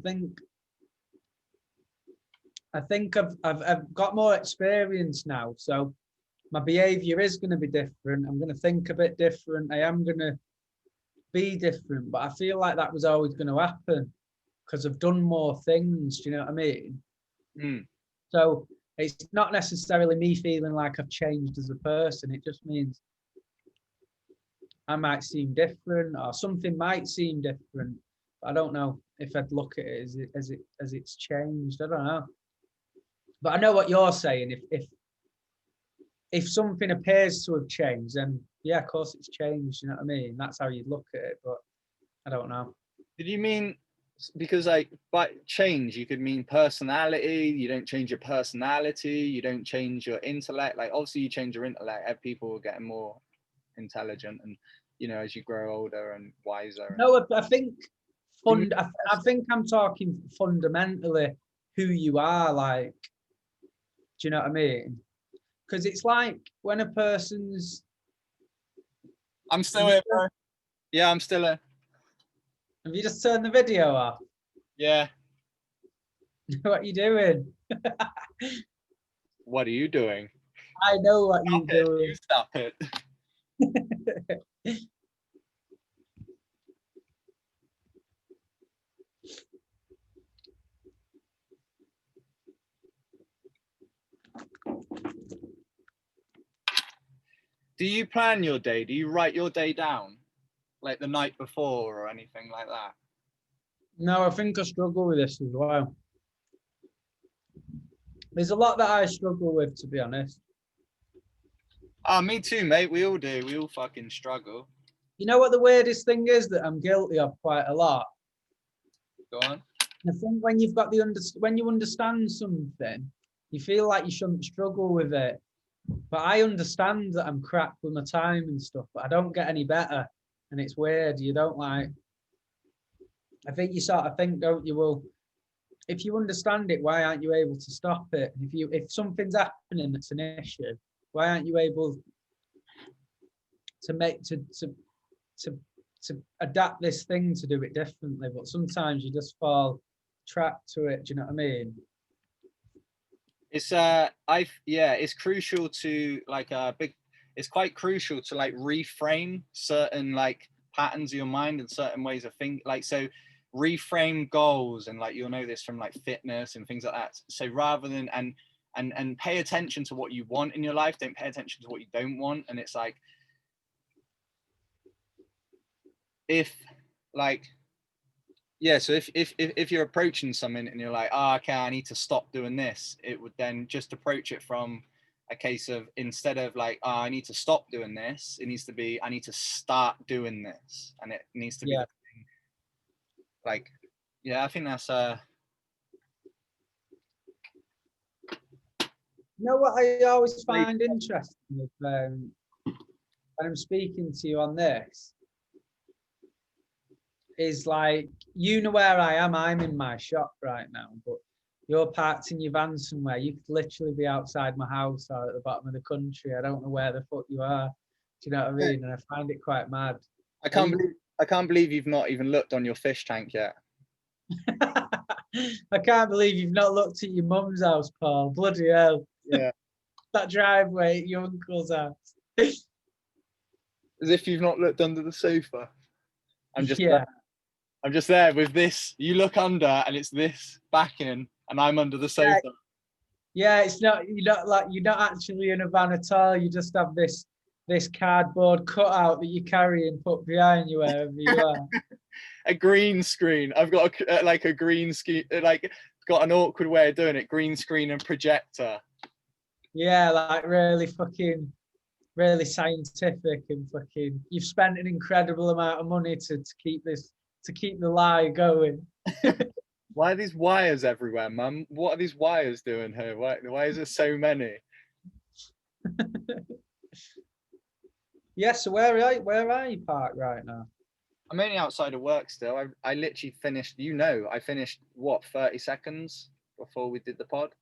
[SPEAKER 1] I think I've got more experience now, so my behavior is going to be different. I'm going to think a bit different. I am going to be different, but I feel like that was always going to happen because I've done more things. Do you know what I mean?
[SPEAKER 2] Mm.
[SPEAKER 1] So it's not necessarily me feeling like I've changed as a person. It just means I might seem different, or something might seem different. But I don't know if I'd look at it as it's changed. I don't know. But I know what you're saying. If something appears to have changed, then yeah, of course it's changed. You know what I mean? That's how you'd look at it. But I don't know.
[SPEAKER 2] Did you mean, because like by change you could mean personality? You don't change your personality, you don't change your intellect. Like obviously you change your intellect, people are getting more intelligent, and you know, as you grow older and wiser.
[SPEAKER 1] No, I think I think I'm talking fundamentally who you are. Like, do you know what I mean? Because it's like when a person's.
[SPEAKER 2] I'm still here, bro. Yeah, I'm still here.
[SPEAKER 1] Have you just turned the video off?
[SPEAKER 2] Yeah.
[SPEAKER 1] What are you doing?
[SPEAKER 2] What are you doing?
[SPEAKER 1] I know what you're doing.
[SPEAKER 2] You stop it. Do you plan your day? Do you write your day down like the night before or anything like that?
[SPEAKER 1] No, I think I struggle with this as well. There's a lot that I struggle with, to be honest.
[SPEAKER 2] Ah, me too, mate. We all do. We all fucking struggle.
[SPEAKER 1] You know what the weirdest thing is that I'm guilty of quite a lot?
[SPEAKER 2] Go on.
[SPEAKER 1] I think when you've got when you understand something, you feel like you shouldn't struggle with it. But I understand that I'm crap with my time and stuff, but I don't get any better. And it's weird. You don't like. I think you sort of think, don't you? Well, if you understand it, why aren't you able to stop it? If something's happening that's an issue, why aren't you able to make to adapt this thing to do it differently? But sometimes you just fall trapped to it. Do you know what I mean?
[SPEAKER 2] It's it's crucial to like it's quite crucial to like reframe certain like patterns of your mind and certain ways of thinking. Like, so reframe goals, and like you'll know this from like fitness and things like that. So rather than and pay attention to what you want in your life, don't pay attention to what you don't want. And it's like, if like, yeah, so if you're approaching something and you're like, oh, okay, I need to stop doing this, it would then just approach it from a case of, instead of like, oh, I need to stop doing this, it needs to be, I need to start doing this. And it needs to be the thing. Like, yeah, I think that's
[SPEAKER 1] You know what I always find interesting with, when I'm speaking to you on this, is like, you know where I am. I'm in my shop right now, but you're parked in your van somewhere. You could literally be outside my house or at the bottom of the country. I don't know where the fuck you are. Do you know what I mean? And I find it quite mad.
[SPEAKER 2] I can't believe you've not even looked on your fish tank yet.
[SPEAKER 1] I can't believe you've not looked at your mum's house, Paul. Bloody hell.
[SPEAKER 2] Yeah.
[SPEAKER 1] That driveway at your uncle's house.
[SPEAKER 2] As if you've not looked under the sofa. I'm just
[SPEAKER 1] yeah.
[SPEAKER 2] I'm just there with this. You look under, and it's this backing, and I'm under the sofa.
[SPEAKER 1] Yeah, it's not. You're not actually in a van at all. You just have this cardboard cutout that you carry and put behind you wherever you are.
[SPEAKER 2] A green screen. I've got a green screen. Like, got an awkward way of doing it. Green screen and projector.
[SPEAKER 1] Yeah, like really scientific and fucking. You've spent an incredible amount of money to keep the lie going.
[SPEAKER 2] Why are these wires everywhere, Mum? What are these wires doing here? Why is there so many?
[SPEAKER 1] Yeah, so where are you parked right now?
[SPEAKER 2] I'm only outside of work still. I literally finished, I finished, what, 30 seconds before we did the pod?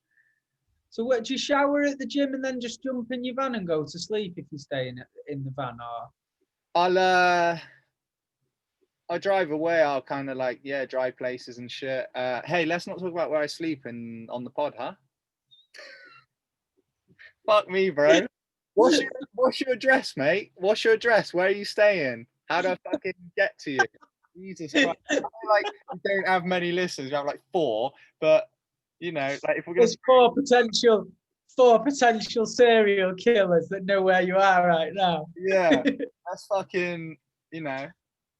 [SPEAKER 1] So what, do you shower at the gym and then just jump in your van and go to sleep if you stay in the van, or?
[SPEAKER 2] I'll drive away. I'll kind of like, drive places and shit. Hey, let's not talk about where I sleep on the pod, huh? Fuck me, bro. What's your address, mate? What's your address? Where are you staying? How do I fucking get to you? Jesus Christ. I feel like we don't have many listeners. We have like 4, but you know, like if we're gonna...
[SPEAKER 1] There's four potential serial killers that know where you are right now.
[SPEAKER 2] Yeah, that's fucking, you know.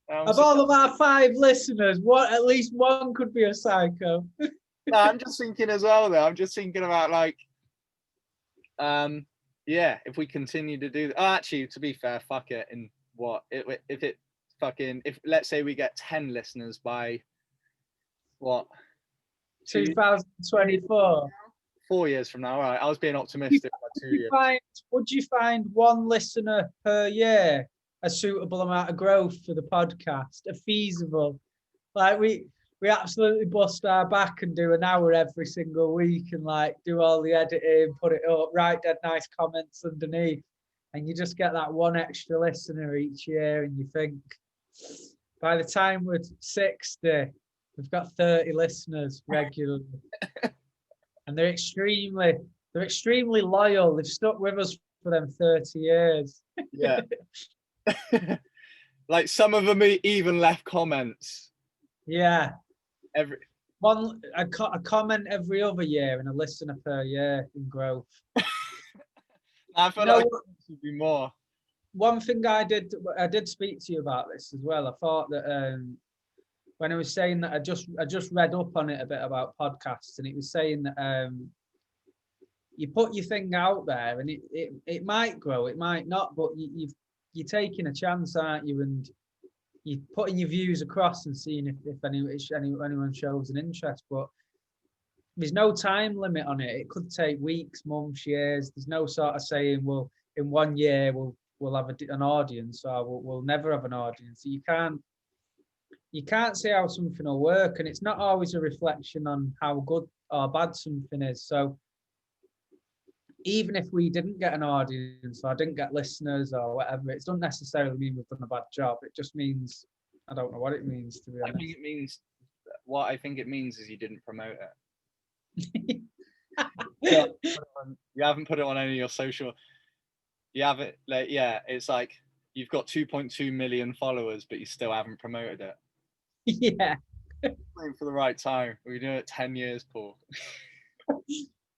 [SPEAKER 1] Of all of our 5 listeners, at least one could be a psycho.
[SPEAKER 2] No, I'm just thinking as well, though. I'm just thinking about like, if we continue to do that. Oh, actually, to be fair, fuck it. And what if let's say we get 10 listeners by what?
[SPEAKER 1] 2024.
[SPEAKER 2] 4 years from now. All right, I was being optimistic.
[SPEAKER 1] Would you find one listener per year a suitable amount of growth for the podcast, a feasible? Like we absolutely bust our back and do an hour every single week and like do all the editing, put it up, write dead nice comments underneath, and you just get that one extra listener each year, and you think by the time we're 60, we've got 30 listeners regularly. And they're extremely loyal. They've stuck with us for them 30 years.
[SPEAKER 2] Yeah. Like some of them even left comments.
[SPEAKER 1] Yeah. A comment every other year and a listener per year in growth.
[SPEAKER 2] I feel like it should be more.
[SPEAKER 1] One thing I did speak to you about this as well. I thought that when I was saying that I just read up on it a bit about podcasts, and it was saying that you put your thing out there and it might grow, it might not, but you're taking a chance, aren't you? And you're putting your views across and seeing if anyone shows an interest. But there's no time limit on it. It could take weeks, months, years. There's no sort of saying, well, in 1 year we'll have an audience, or we'll never have an audience. So you can't say how something will work, and it's not always a reflection on how good or bad something is. So even if we didn't get an audience or didn't get listeners or whatever, it doesn't necessarily mean we've done a bad job. It just means, I don't know what it means, to be honest.
[SPEAKER 2] What I think it means is you didn't promote it. You haven't put it on any of your social. You haven't, like, it's like you've got 2.2 million followers, but you still haven't promoted it.
[SPEAKER 1] Yeah.
[SPEAKER 2] Waiting for the right time. We're doing it 10 years, Paul.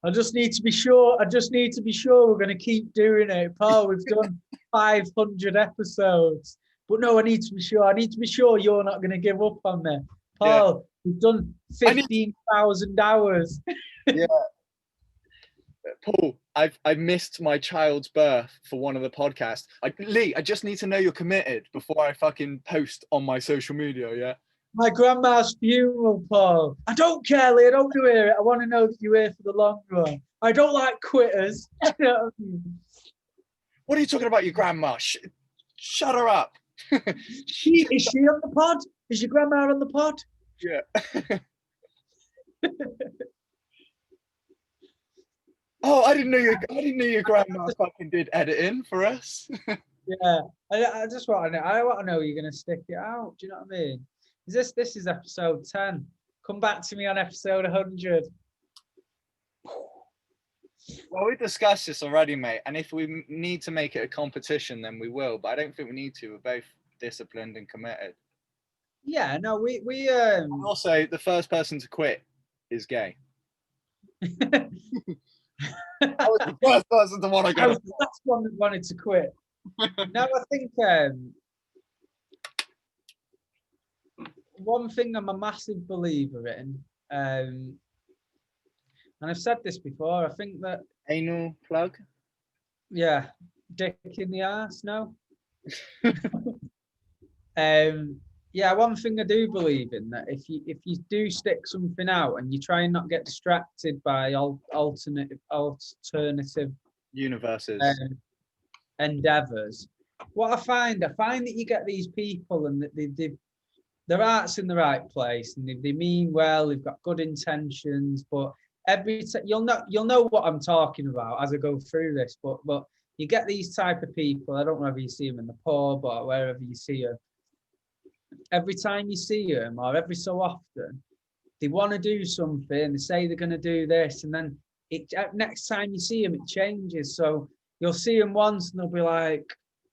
[SPEAKER 1] I just need to be sure we're going to keep doing it. Paul, we've done 500 episodes. But no, I need to be sure you're not going to give up on me. Paul, we've done 15,000 hours.
[SPEAKER 2] Yeah. Paul, I've missed my child's birth for one of the podcasts. Lee, I just need to know you're committed before I fucking post on my social media, yeah?
[SPEAKER 1] My grandma's funeral, Paul. I don't care, Lee. I don't want to hear it. I want to know that you're here for the long run. I don't like quitters. You know what I mean?
[SPEAKER 2] What are you talking about, your grandma? Shut her up.
[SPEAKER 1] Is she on the pod? Is your grandma on the pod?
[SPEAKER 2] Yeah. Oh, I didn't know your grandma fucking did editing for us.
[SPEAKER 1] Yeah, I just want to know. I want to know you're going to stick it out. Do you know what I mean? This is episode 10. Come back to me on episode 100.
[SPEAKER 2] Well, we discussed this already, mate. And if we need to make it a competition, then we will. But I don't think we need to. We're both disciplined and committed.
[SPEAKER 1] Yeah, no, we
[SPEAKER 2] And also, the first person to quit is gay. I was the first person to want to
[SPEAKER 1] I
[SPEAKER 2] go.
[SPEAKER 1] was the last one that wanted to quit. No, I think one thing I'm a massive believer in, and I've said this before, I think that,
[SPEAKER 2] Anal plug.
[SPEAKER 1] yeah, dick in the arse, no? Yeah, one thing I do believe in, that if you do stick something out and you try and not get distracted by alternative
[SPEAKER 2] Universes.
[SPEAKER 1] Endeavors, what I find that you get these people and that their heart's in the right place and they mean well, they've got good intentions, but you'll know what I'm talking about as I go through this, but you get these type of people. I don't know if you see them in the pub or wherever you see them. Every time you see them, or every so often, they want to do something. They say they're going to do this, and then next time you see them, it changes. So you'll see them once, and they'll be like,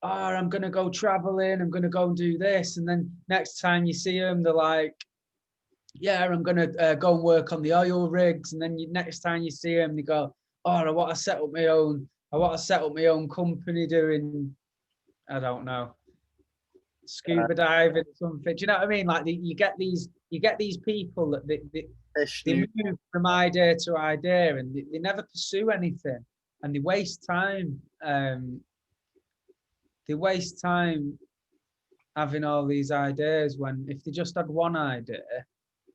[SPEAKER 1] "Oh, I'm going to go traveling. I'm going to go and do this." And then next time you see them, they're like, "Yeah, I'm going to go and work on the oil rigs." And then next time you see them, they go, "Oh, I want to set up my own. I want to set up my own company doing, I don't know, scuba diving or something." Do you know what I mean? Like you get these people that they move from idea to idea and they never pursue anything and they waste time. They waste time having all these ideas when if they just had one idea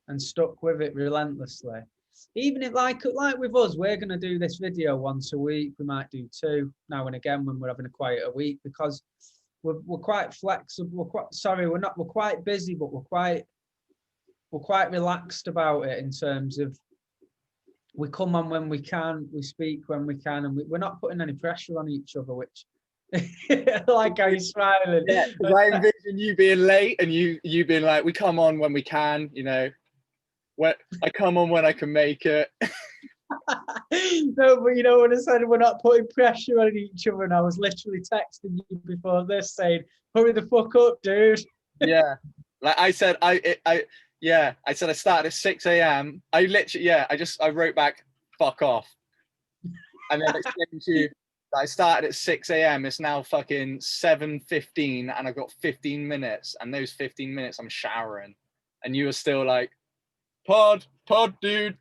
[SPEAKER 1] and stuck with it relentlessly. Even if like with us, we're going to do this video once a week. We might do two now and again when we're having a quieter week because we're quite flexible. We're quite busy, but we're quite relaxed about it in terms of we come on when we can, we speak when we can, and we're not putting any pressure on each other, which like how you're smiling.
[SPEAKER 2] Yeah, because I envision you being late and you being like, we come on when we can, you know. When I come on when I can make it.
[SPEAKER 1] No, but you know what I said, we're not putting pressure on each other, and I was literally texting you before this saying, hurry the fuck up, dude.
[SPEAKER 2] Yeah. Like I said, I said I started at 6 a.m. I literally, I wrote back, fuck off. And then it's to you, I started at 6 a.m. It's now fucking 7:15 and I've got 15 minutes. And those 15 minutes I'm showering. And you were still like, pod, dude.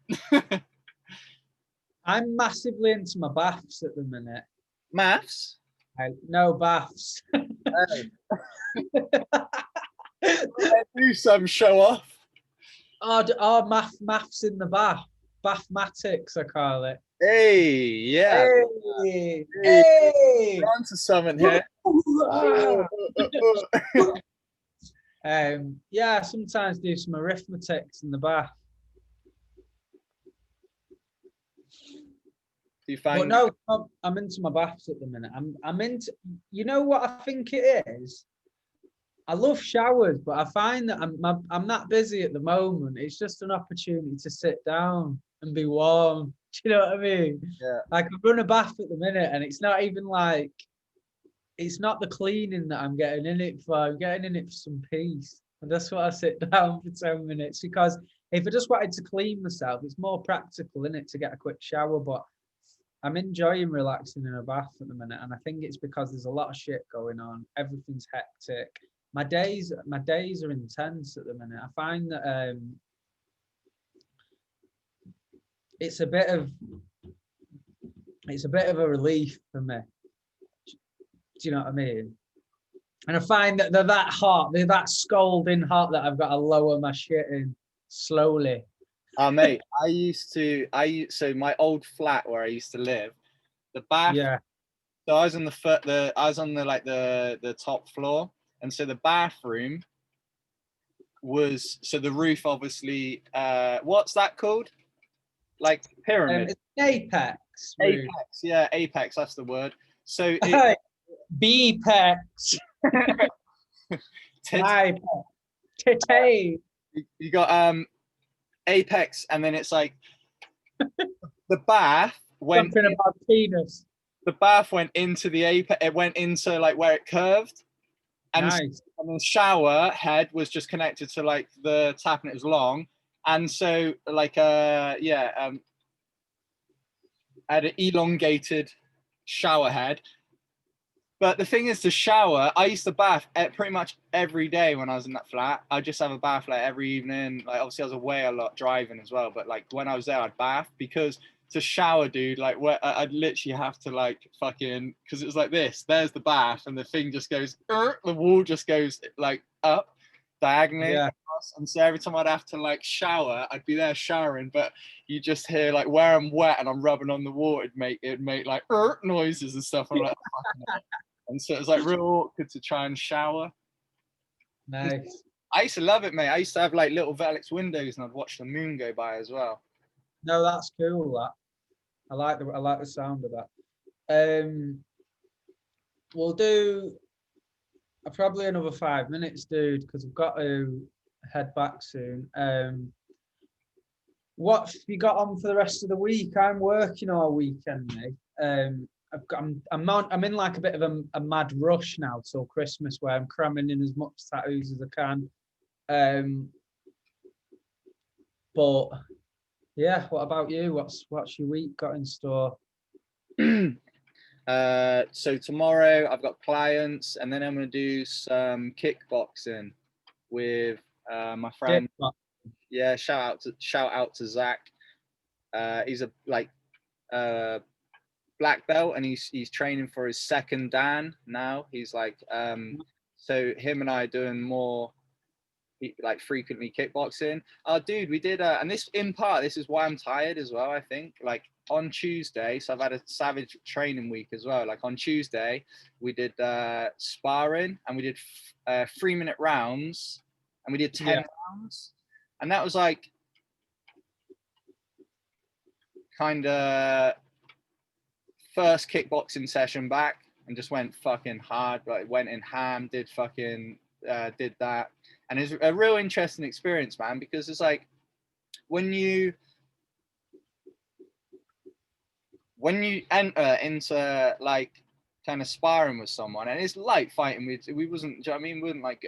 [SPEAKER 1] I'm massively into my baths at the minute.
[SPEAKER 2] Maths?
[SPEAKER 1] No baths.
[SPEAKER 2] Do some show off.
[SPEAKER 1] Maths in the bath. Bathmatics, I call it.
[SPEAKER 2] Hey, yeah.
[SPEAKER 1] Hey.
[SPEAKER 2] We're on to something here.
[SPEAKER 1] Yeah, sometimes do some arithmetics in the bath.
[SPEAKER 2] Do you find?
[SPEAKER 1] But no, I'm into my baths at the minute. I'm into. You know what I think it is? I love showers, but I find that I'm not busy at the moment. It's just an opportunity to sit down and be warm. Do you know what I mean?
[SPEAKER 2] Yeah.
[SPEAKER 1] Like I run a bath at the minute, and it's not even like it's not the cleaning that I'm getting in it for. I'm getting in it for some peace, and that's why I sit down for 10 minutes. Because if I just wanted to clean myself, it's more practical in it to get a quick shower. But I'm enjoying relaxing in a bath at the minute, and I think it's because there's a lot of shit going on. Everything's hectic. My days are intense at the minute. I find that it's a bit of a relief for me. Do you know what I mean? And I find that they're that hot, they're that scalding hot that I've got to lower my shit in slowly.
[SPEAKER 2] Mate, so my old flat where I used to live, the bath.
[SPEAKER 1] Yeah.
[SPEAKER 2] So I was on the top floor, and so the bathroom was the roof obviously. What's that called? Like pyramid.
[SPEAKER 1] It's apex.
[SPEAKER 2] Apex, yeah, apex. That's the word. So
[SPEAKER 1] B-pex.
[SPEAKER 2] You got apex, and then it's like the bath went.
[SPEAKER 1] Something about penis.
[SPEAKER 2] The bath went into the apex. It went into like where it curved. And,
[SPEAKER 1] Nice.
[SPEAKER 2] and the shower head was just connected to like the tap, and it was long. And so like I had an elongated shower head. But the thing is, the shower, I used to bath pretty much every day when I was in that flat. I just have a bath like every evening. Like obviously I was away a lot driving as well, but like when I was there, I'd bath, because to shower, dude, like where I'd literally have to like fucking, because it was like this. There's the bath, and the thing just goes, the wall just goes like up diagonally.
[SPEAKER 1] Yeah.
[SPEAKER 2] And so every time I'd have to like shower, I'd be there showering, but you just hear like where I'm wet and I'm rubbing on the wall, it'd make like noises and stuff. I'm like, and so it was like real awkward to try and shower.
[SPEAKER 1] Nice.
[SPEAKER 2] I used to love it, mate. I used to have like little Velux windows, and I'd watch the moon go by as well.
[SPEAKER 1] No, that's cool. That I like the sound of that. We'll do probably another 5 minutes, dude, because I've got to head back soon. What have you got on for the rest of the week? I'm working all weekend, mate. I'm in like a bit of a mad rush now till Christmas, where I'm cramming in as much tattoos as I can. But yeah, what about you? What's your week got in store?
[SPEAKER 2] So tomorrow I've got clients, and then I'm going to do some kickboxing with my friend. Yeah, shout out to Zach. He's a black belt, and he's training for his second Dan now. He's like so him and I are doing more like frequently kickboxing. Oh dude, we did and this is why I'm tired as well, I think. Like on Tuesday, so I've had a savage training week as well. Like on Tuesday we did sparring, and we did 3-minute rounds, and we did 10 rounds, and that was like kind of first kickboxing session back, and just went fucking hard. Like went in ham, did that, and it's a real interesting experience, man, because it's like when you enter into like kind of sparring with someone, and it's like fighting we wasn't, do you know what I mean, we wouldn't like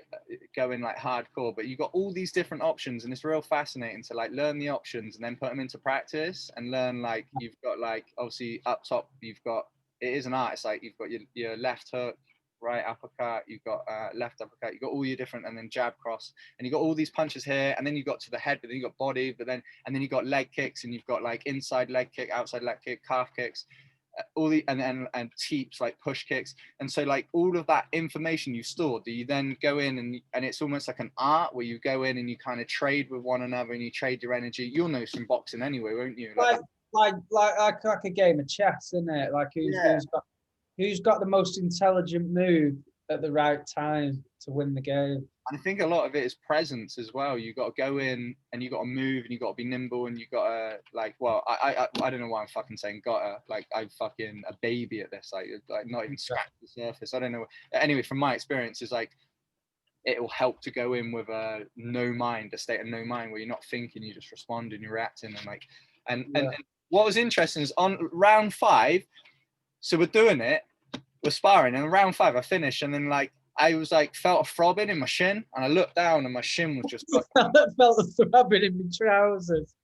[SPEAKER 2] going like hardcore, but you got all these different options, and it's real fascinating to like learn the options and then put them into practice and learn. Like you've got like obviously up top you've got, it is an art, it's like you've got your left hook, right uppercut, you've got left uppercut, you've got all your different, and then jab cross, and you've got all these punches here, and then you got to the head, but then you got body, and then you got leg kicks, and you've got like inside leg kick, outside leg kick, calf kicks, all the and teeps, like push kicks. And so like all of that information you stored, do you then go in and it's almost like an art where you go in and you kind of trade with one another, and you trade your energy. You'll know some boxing anyway, won't you?
[SPEAKER 1] Like a game of chess, isn't it? Like who's got the most intelligent move at the right time to win the game.
[SPEAKER 2] And I think a lot of it is presence as well. You got to go in and you got to move, and you got to be nimble, and you got to like, well, I don't know why I'm fucking saying gotta, like I'm fucking a baby at this, like not even scratch the surface. I don't know. Anyway, from my experience, is like it will help to go in with a state of no mind, where you're not thinking, you just respond and you're reacting, and like, and what was interesting is on round 5, so we're doing it, we're sparring, and round 5 I finished, and then like I was like felt a throbbing in my shin, and I looked down and my shin was just
[SPEAKER 1] felt a throbbing in my trousers.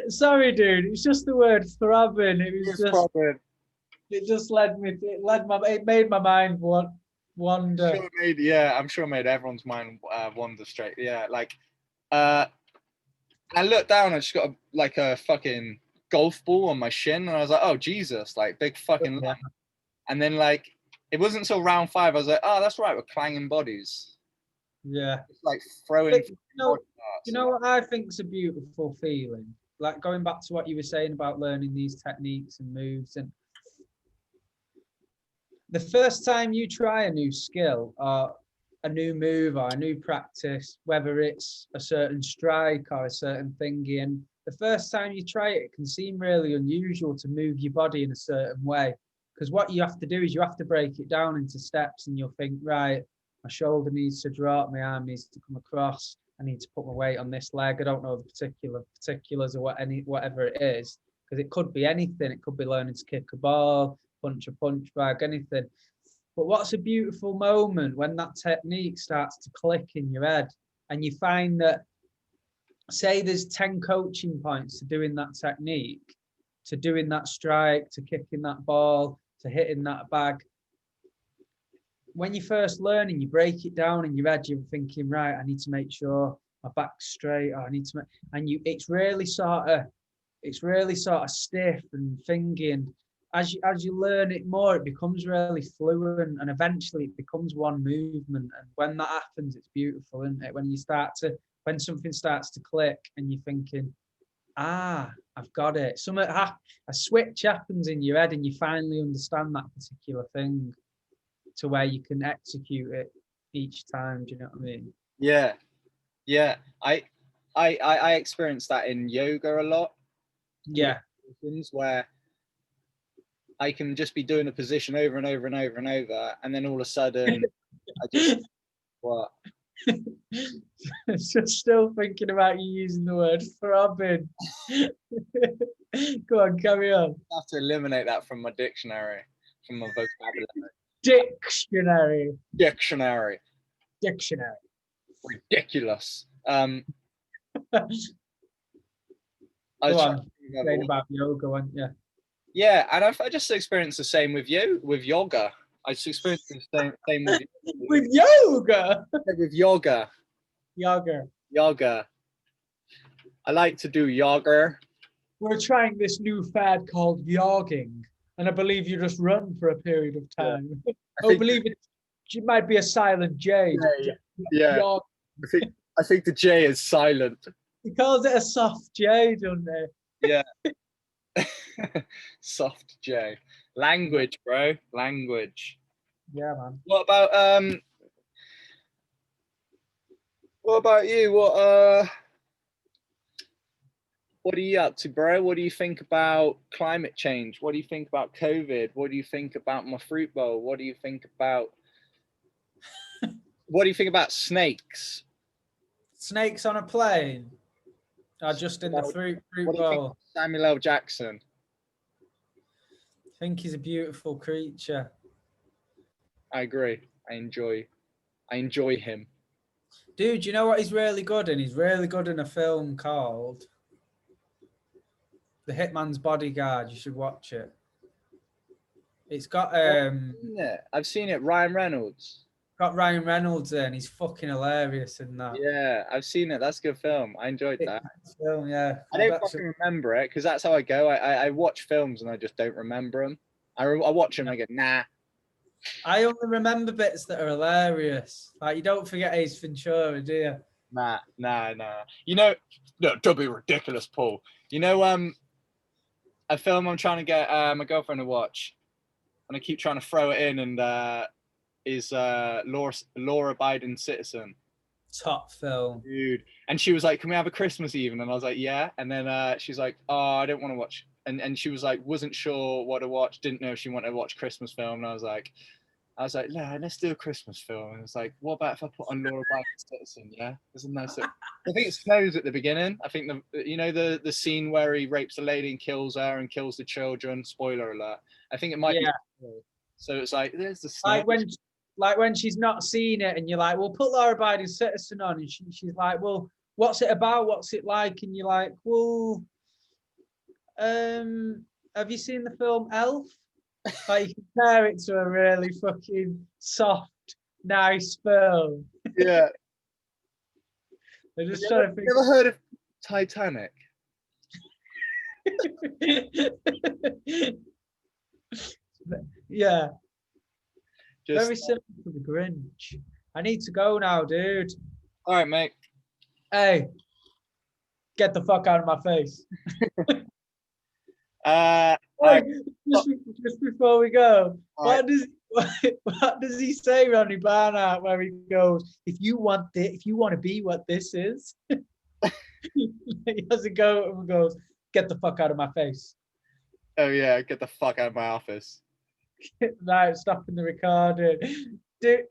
[SPEAKER 1] Sorry dude, it's just the word throbbing. It was just throbbing. It made my mind wander.
[SPEAKER 2] I'm sure it made everyone's mind wander straight. Yeah, like I looked down, I just got a fucking golf ball on my shin, and I was like, oh Jesus, like big fucking lump. And then like it wasn't until round 5 I was like, oh that's right, we're clanging bodies.
[SPEAKER 1] Yeah,
[SPEAKER 2] it's like throwing.
[SPEAKER 1] You know what I think is a beautiful feeling, like going back to what you were saying about learning these techniques and moves, and the first time you try a new skill or a new move or a new practice, whether it's a certain strike or a certain thingy, and the first time you try it, it can seem really unusual to move your body in a certain way, because what you have to do is you have to break it down into steps, and you'll think, right, my shoulder needs to drop, my arm needs to come across, I need to put my weight on this leg. I don't know the particulars or whatever it is, because it could be anything. It could be learning to kick a ball, punch a punch bag, anything. But what's a beautiful moment when that technique starts to click in your head and you find that, say there's 10 coaching points to doing that technique, to doing that strike, to kicking that ball, to hitting that bag. When you're first learning, you break it down in your head, you're thinking, right, I need to make sure my back's straight, or I need to make, and it's really sort of stiff and thinking. As you learn it more, it becomes really fluent, and eventually it becomes one movement. And when that happens, it's beautiful, isn't it? When something starts to click and you're thinking, I've got it. A switch happens in your head and you finally understand that particular thing to where you can execute it each time. Do you know what I mean?
[SPEAKER 2] Yeah. I experience that in yoga a lot.
[SPEAKER 1] Yeah.
[SPEAKER 2] Where I can just be doing a position over and over and over and over, and then all of a sudden, I just what?
[SPEAKER 1] Just still thinking about you using the word throbbing. Go on, carry on.
[SPEAKER 2] I have to eliminate that from my dictionary, from my vocabulary.
[SPEAKER 1] Dictionary. Ridiculous.
[SPEAKER 2] I
[SPEAKER 1] Go on. Saying about yoga, weren't you?
[SPEAKER 2] Yeah, and I just experienced the same with yoga. I just experienced the same
[SPEAKER 1] with yoga.
[SPEAKER 2] With yoga.
[SPEAKER 1] Yoga.
[SPEAKER 2] I like to do yoga.
[SPEAKER 1] We're trying this new fad called yogging, and I believe you just run for a period of time. Yeah. I believe it might be a silent J.
[SPEAKER 2] Yeah. I think the J is silent.
[SPEAKER 1] He calls it a soft J, doesn't he?
[SPEAKER 2] Yeah. Soft J. Language, bro. Language.
[SPEAKER 1] Yeah, man.
[SPEAKER 2] What about you? What are you up to, bro? What do you think about climate change? What do you think about COVID? What do you think about my fruit bowl? What do you think about snakes?
[SPEAKER 1] Snakes on a plane? Or just in the fruit bowl?
[SPEAKER 2] Samuel L. Jackson.
[SPEAKER 1] I think he's a beautiful creature.
[SPEAKER 2] I agree. I enjoy him.
[SPEAKER 1] Dude, you know what he's really good in? He's really good in a film called The Hitman's Bodyguard. You should watch it. It's got
[SPEAKER 2] I've seen it. Ryan Reynolds.
[SPEAKER 1] Got Ryan Reynolds in. He's fucking hilarious in that.
[SPEAKER 2] Yeah, I've seen it. That's a good film. I enjoyed that.
[SPEAKER 1] Film, yeah.
[SPEAKER 2] I don't fucking remember it because that's how I go. I watch films and I just don't remember them. I watch them and I go, nah.
[SPEAKER 1] I only remember bits that are hilarious. Like, you don't forget Ace Ventura, do you?
[SPEAKER 2] Nah. You know, no, don't be ridiculous, Paul. You know, a film I'm trying to get my girlfriend to watch, and I keep trying to throw it in, and is Laura Biden Citizen.
[SPEAKER 1] Top film.
[SPEAKER 2] Dude. And she was like, can we have a Christmas Eve? And I was like, yeah. And then she's like, oh, I don't want to watch. And she was like, wasn't sure what to watch. Didn't know if she wanted to watch Christmas film. And I was like, no, let's do a Christmas film. And it's like, what about if I put on Laura Biden Citizen? Yeah, isn't that so? I think it snows at the beginning. I think the scene where he rapes a lady and kills her and kills the children. Spoiler alert. I think it might be. So it's like there's the snow.
[SPEAKER 1] Like when she's not seen it, and you're like, well, put Laura Biden Citizen on, and she's like, well, what's it about? What's it like? And you're like, well, have you seen the film Elf? Like, you compare it to a really fucking soft, nice film.
[SPEAKER 2] Yeah.
[SPEAKER 1] They're just trying to think.
[SPEAKER 2] Never heard of Titanic?
[SPEAKER 1] Yeah. Very similar to the Grinch. I need to go now, dude.
[SPEAKER 2] All right, mate.
[SPEAKER 1] Hey, get the fuck out of my face. Just before we go, what does he say, Ronnie Barnhart, where he goes, if you want to be what this is, he has a go and goes, get the fuck out of my face.
[SPEAKER 2] Oh yeah, get the fuck out of my office.
[SPEAKER 1] Right, stopping the recording. Dude.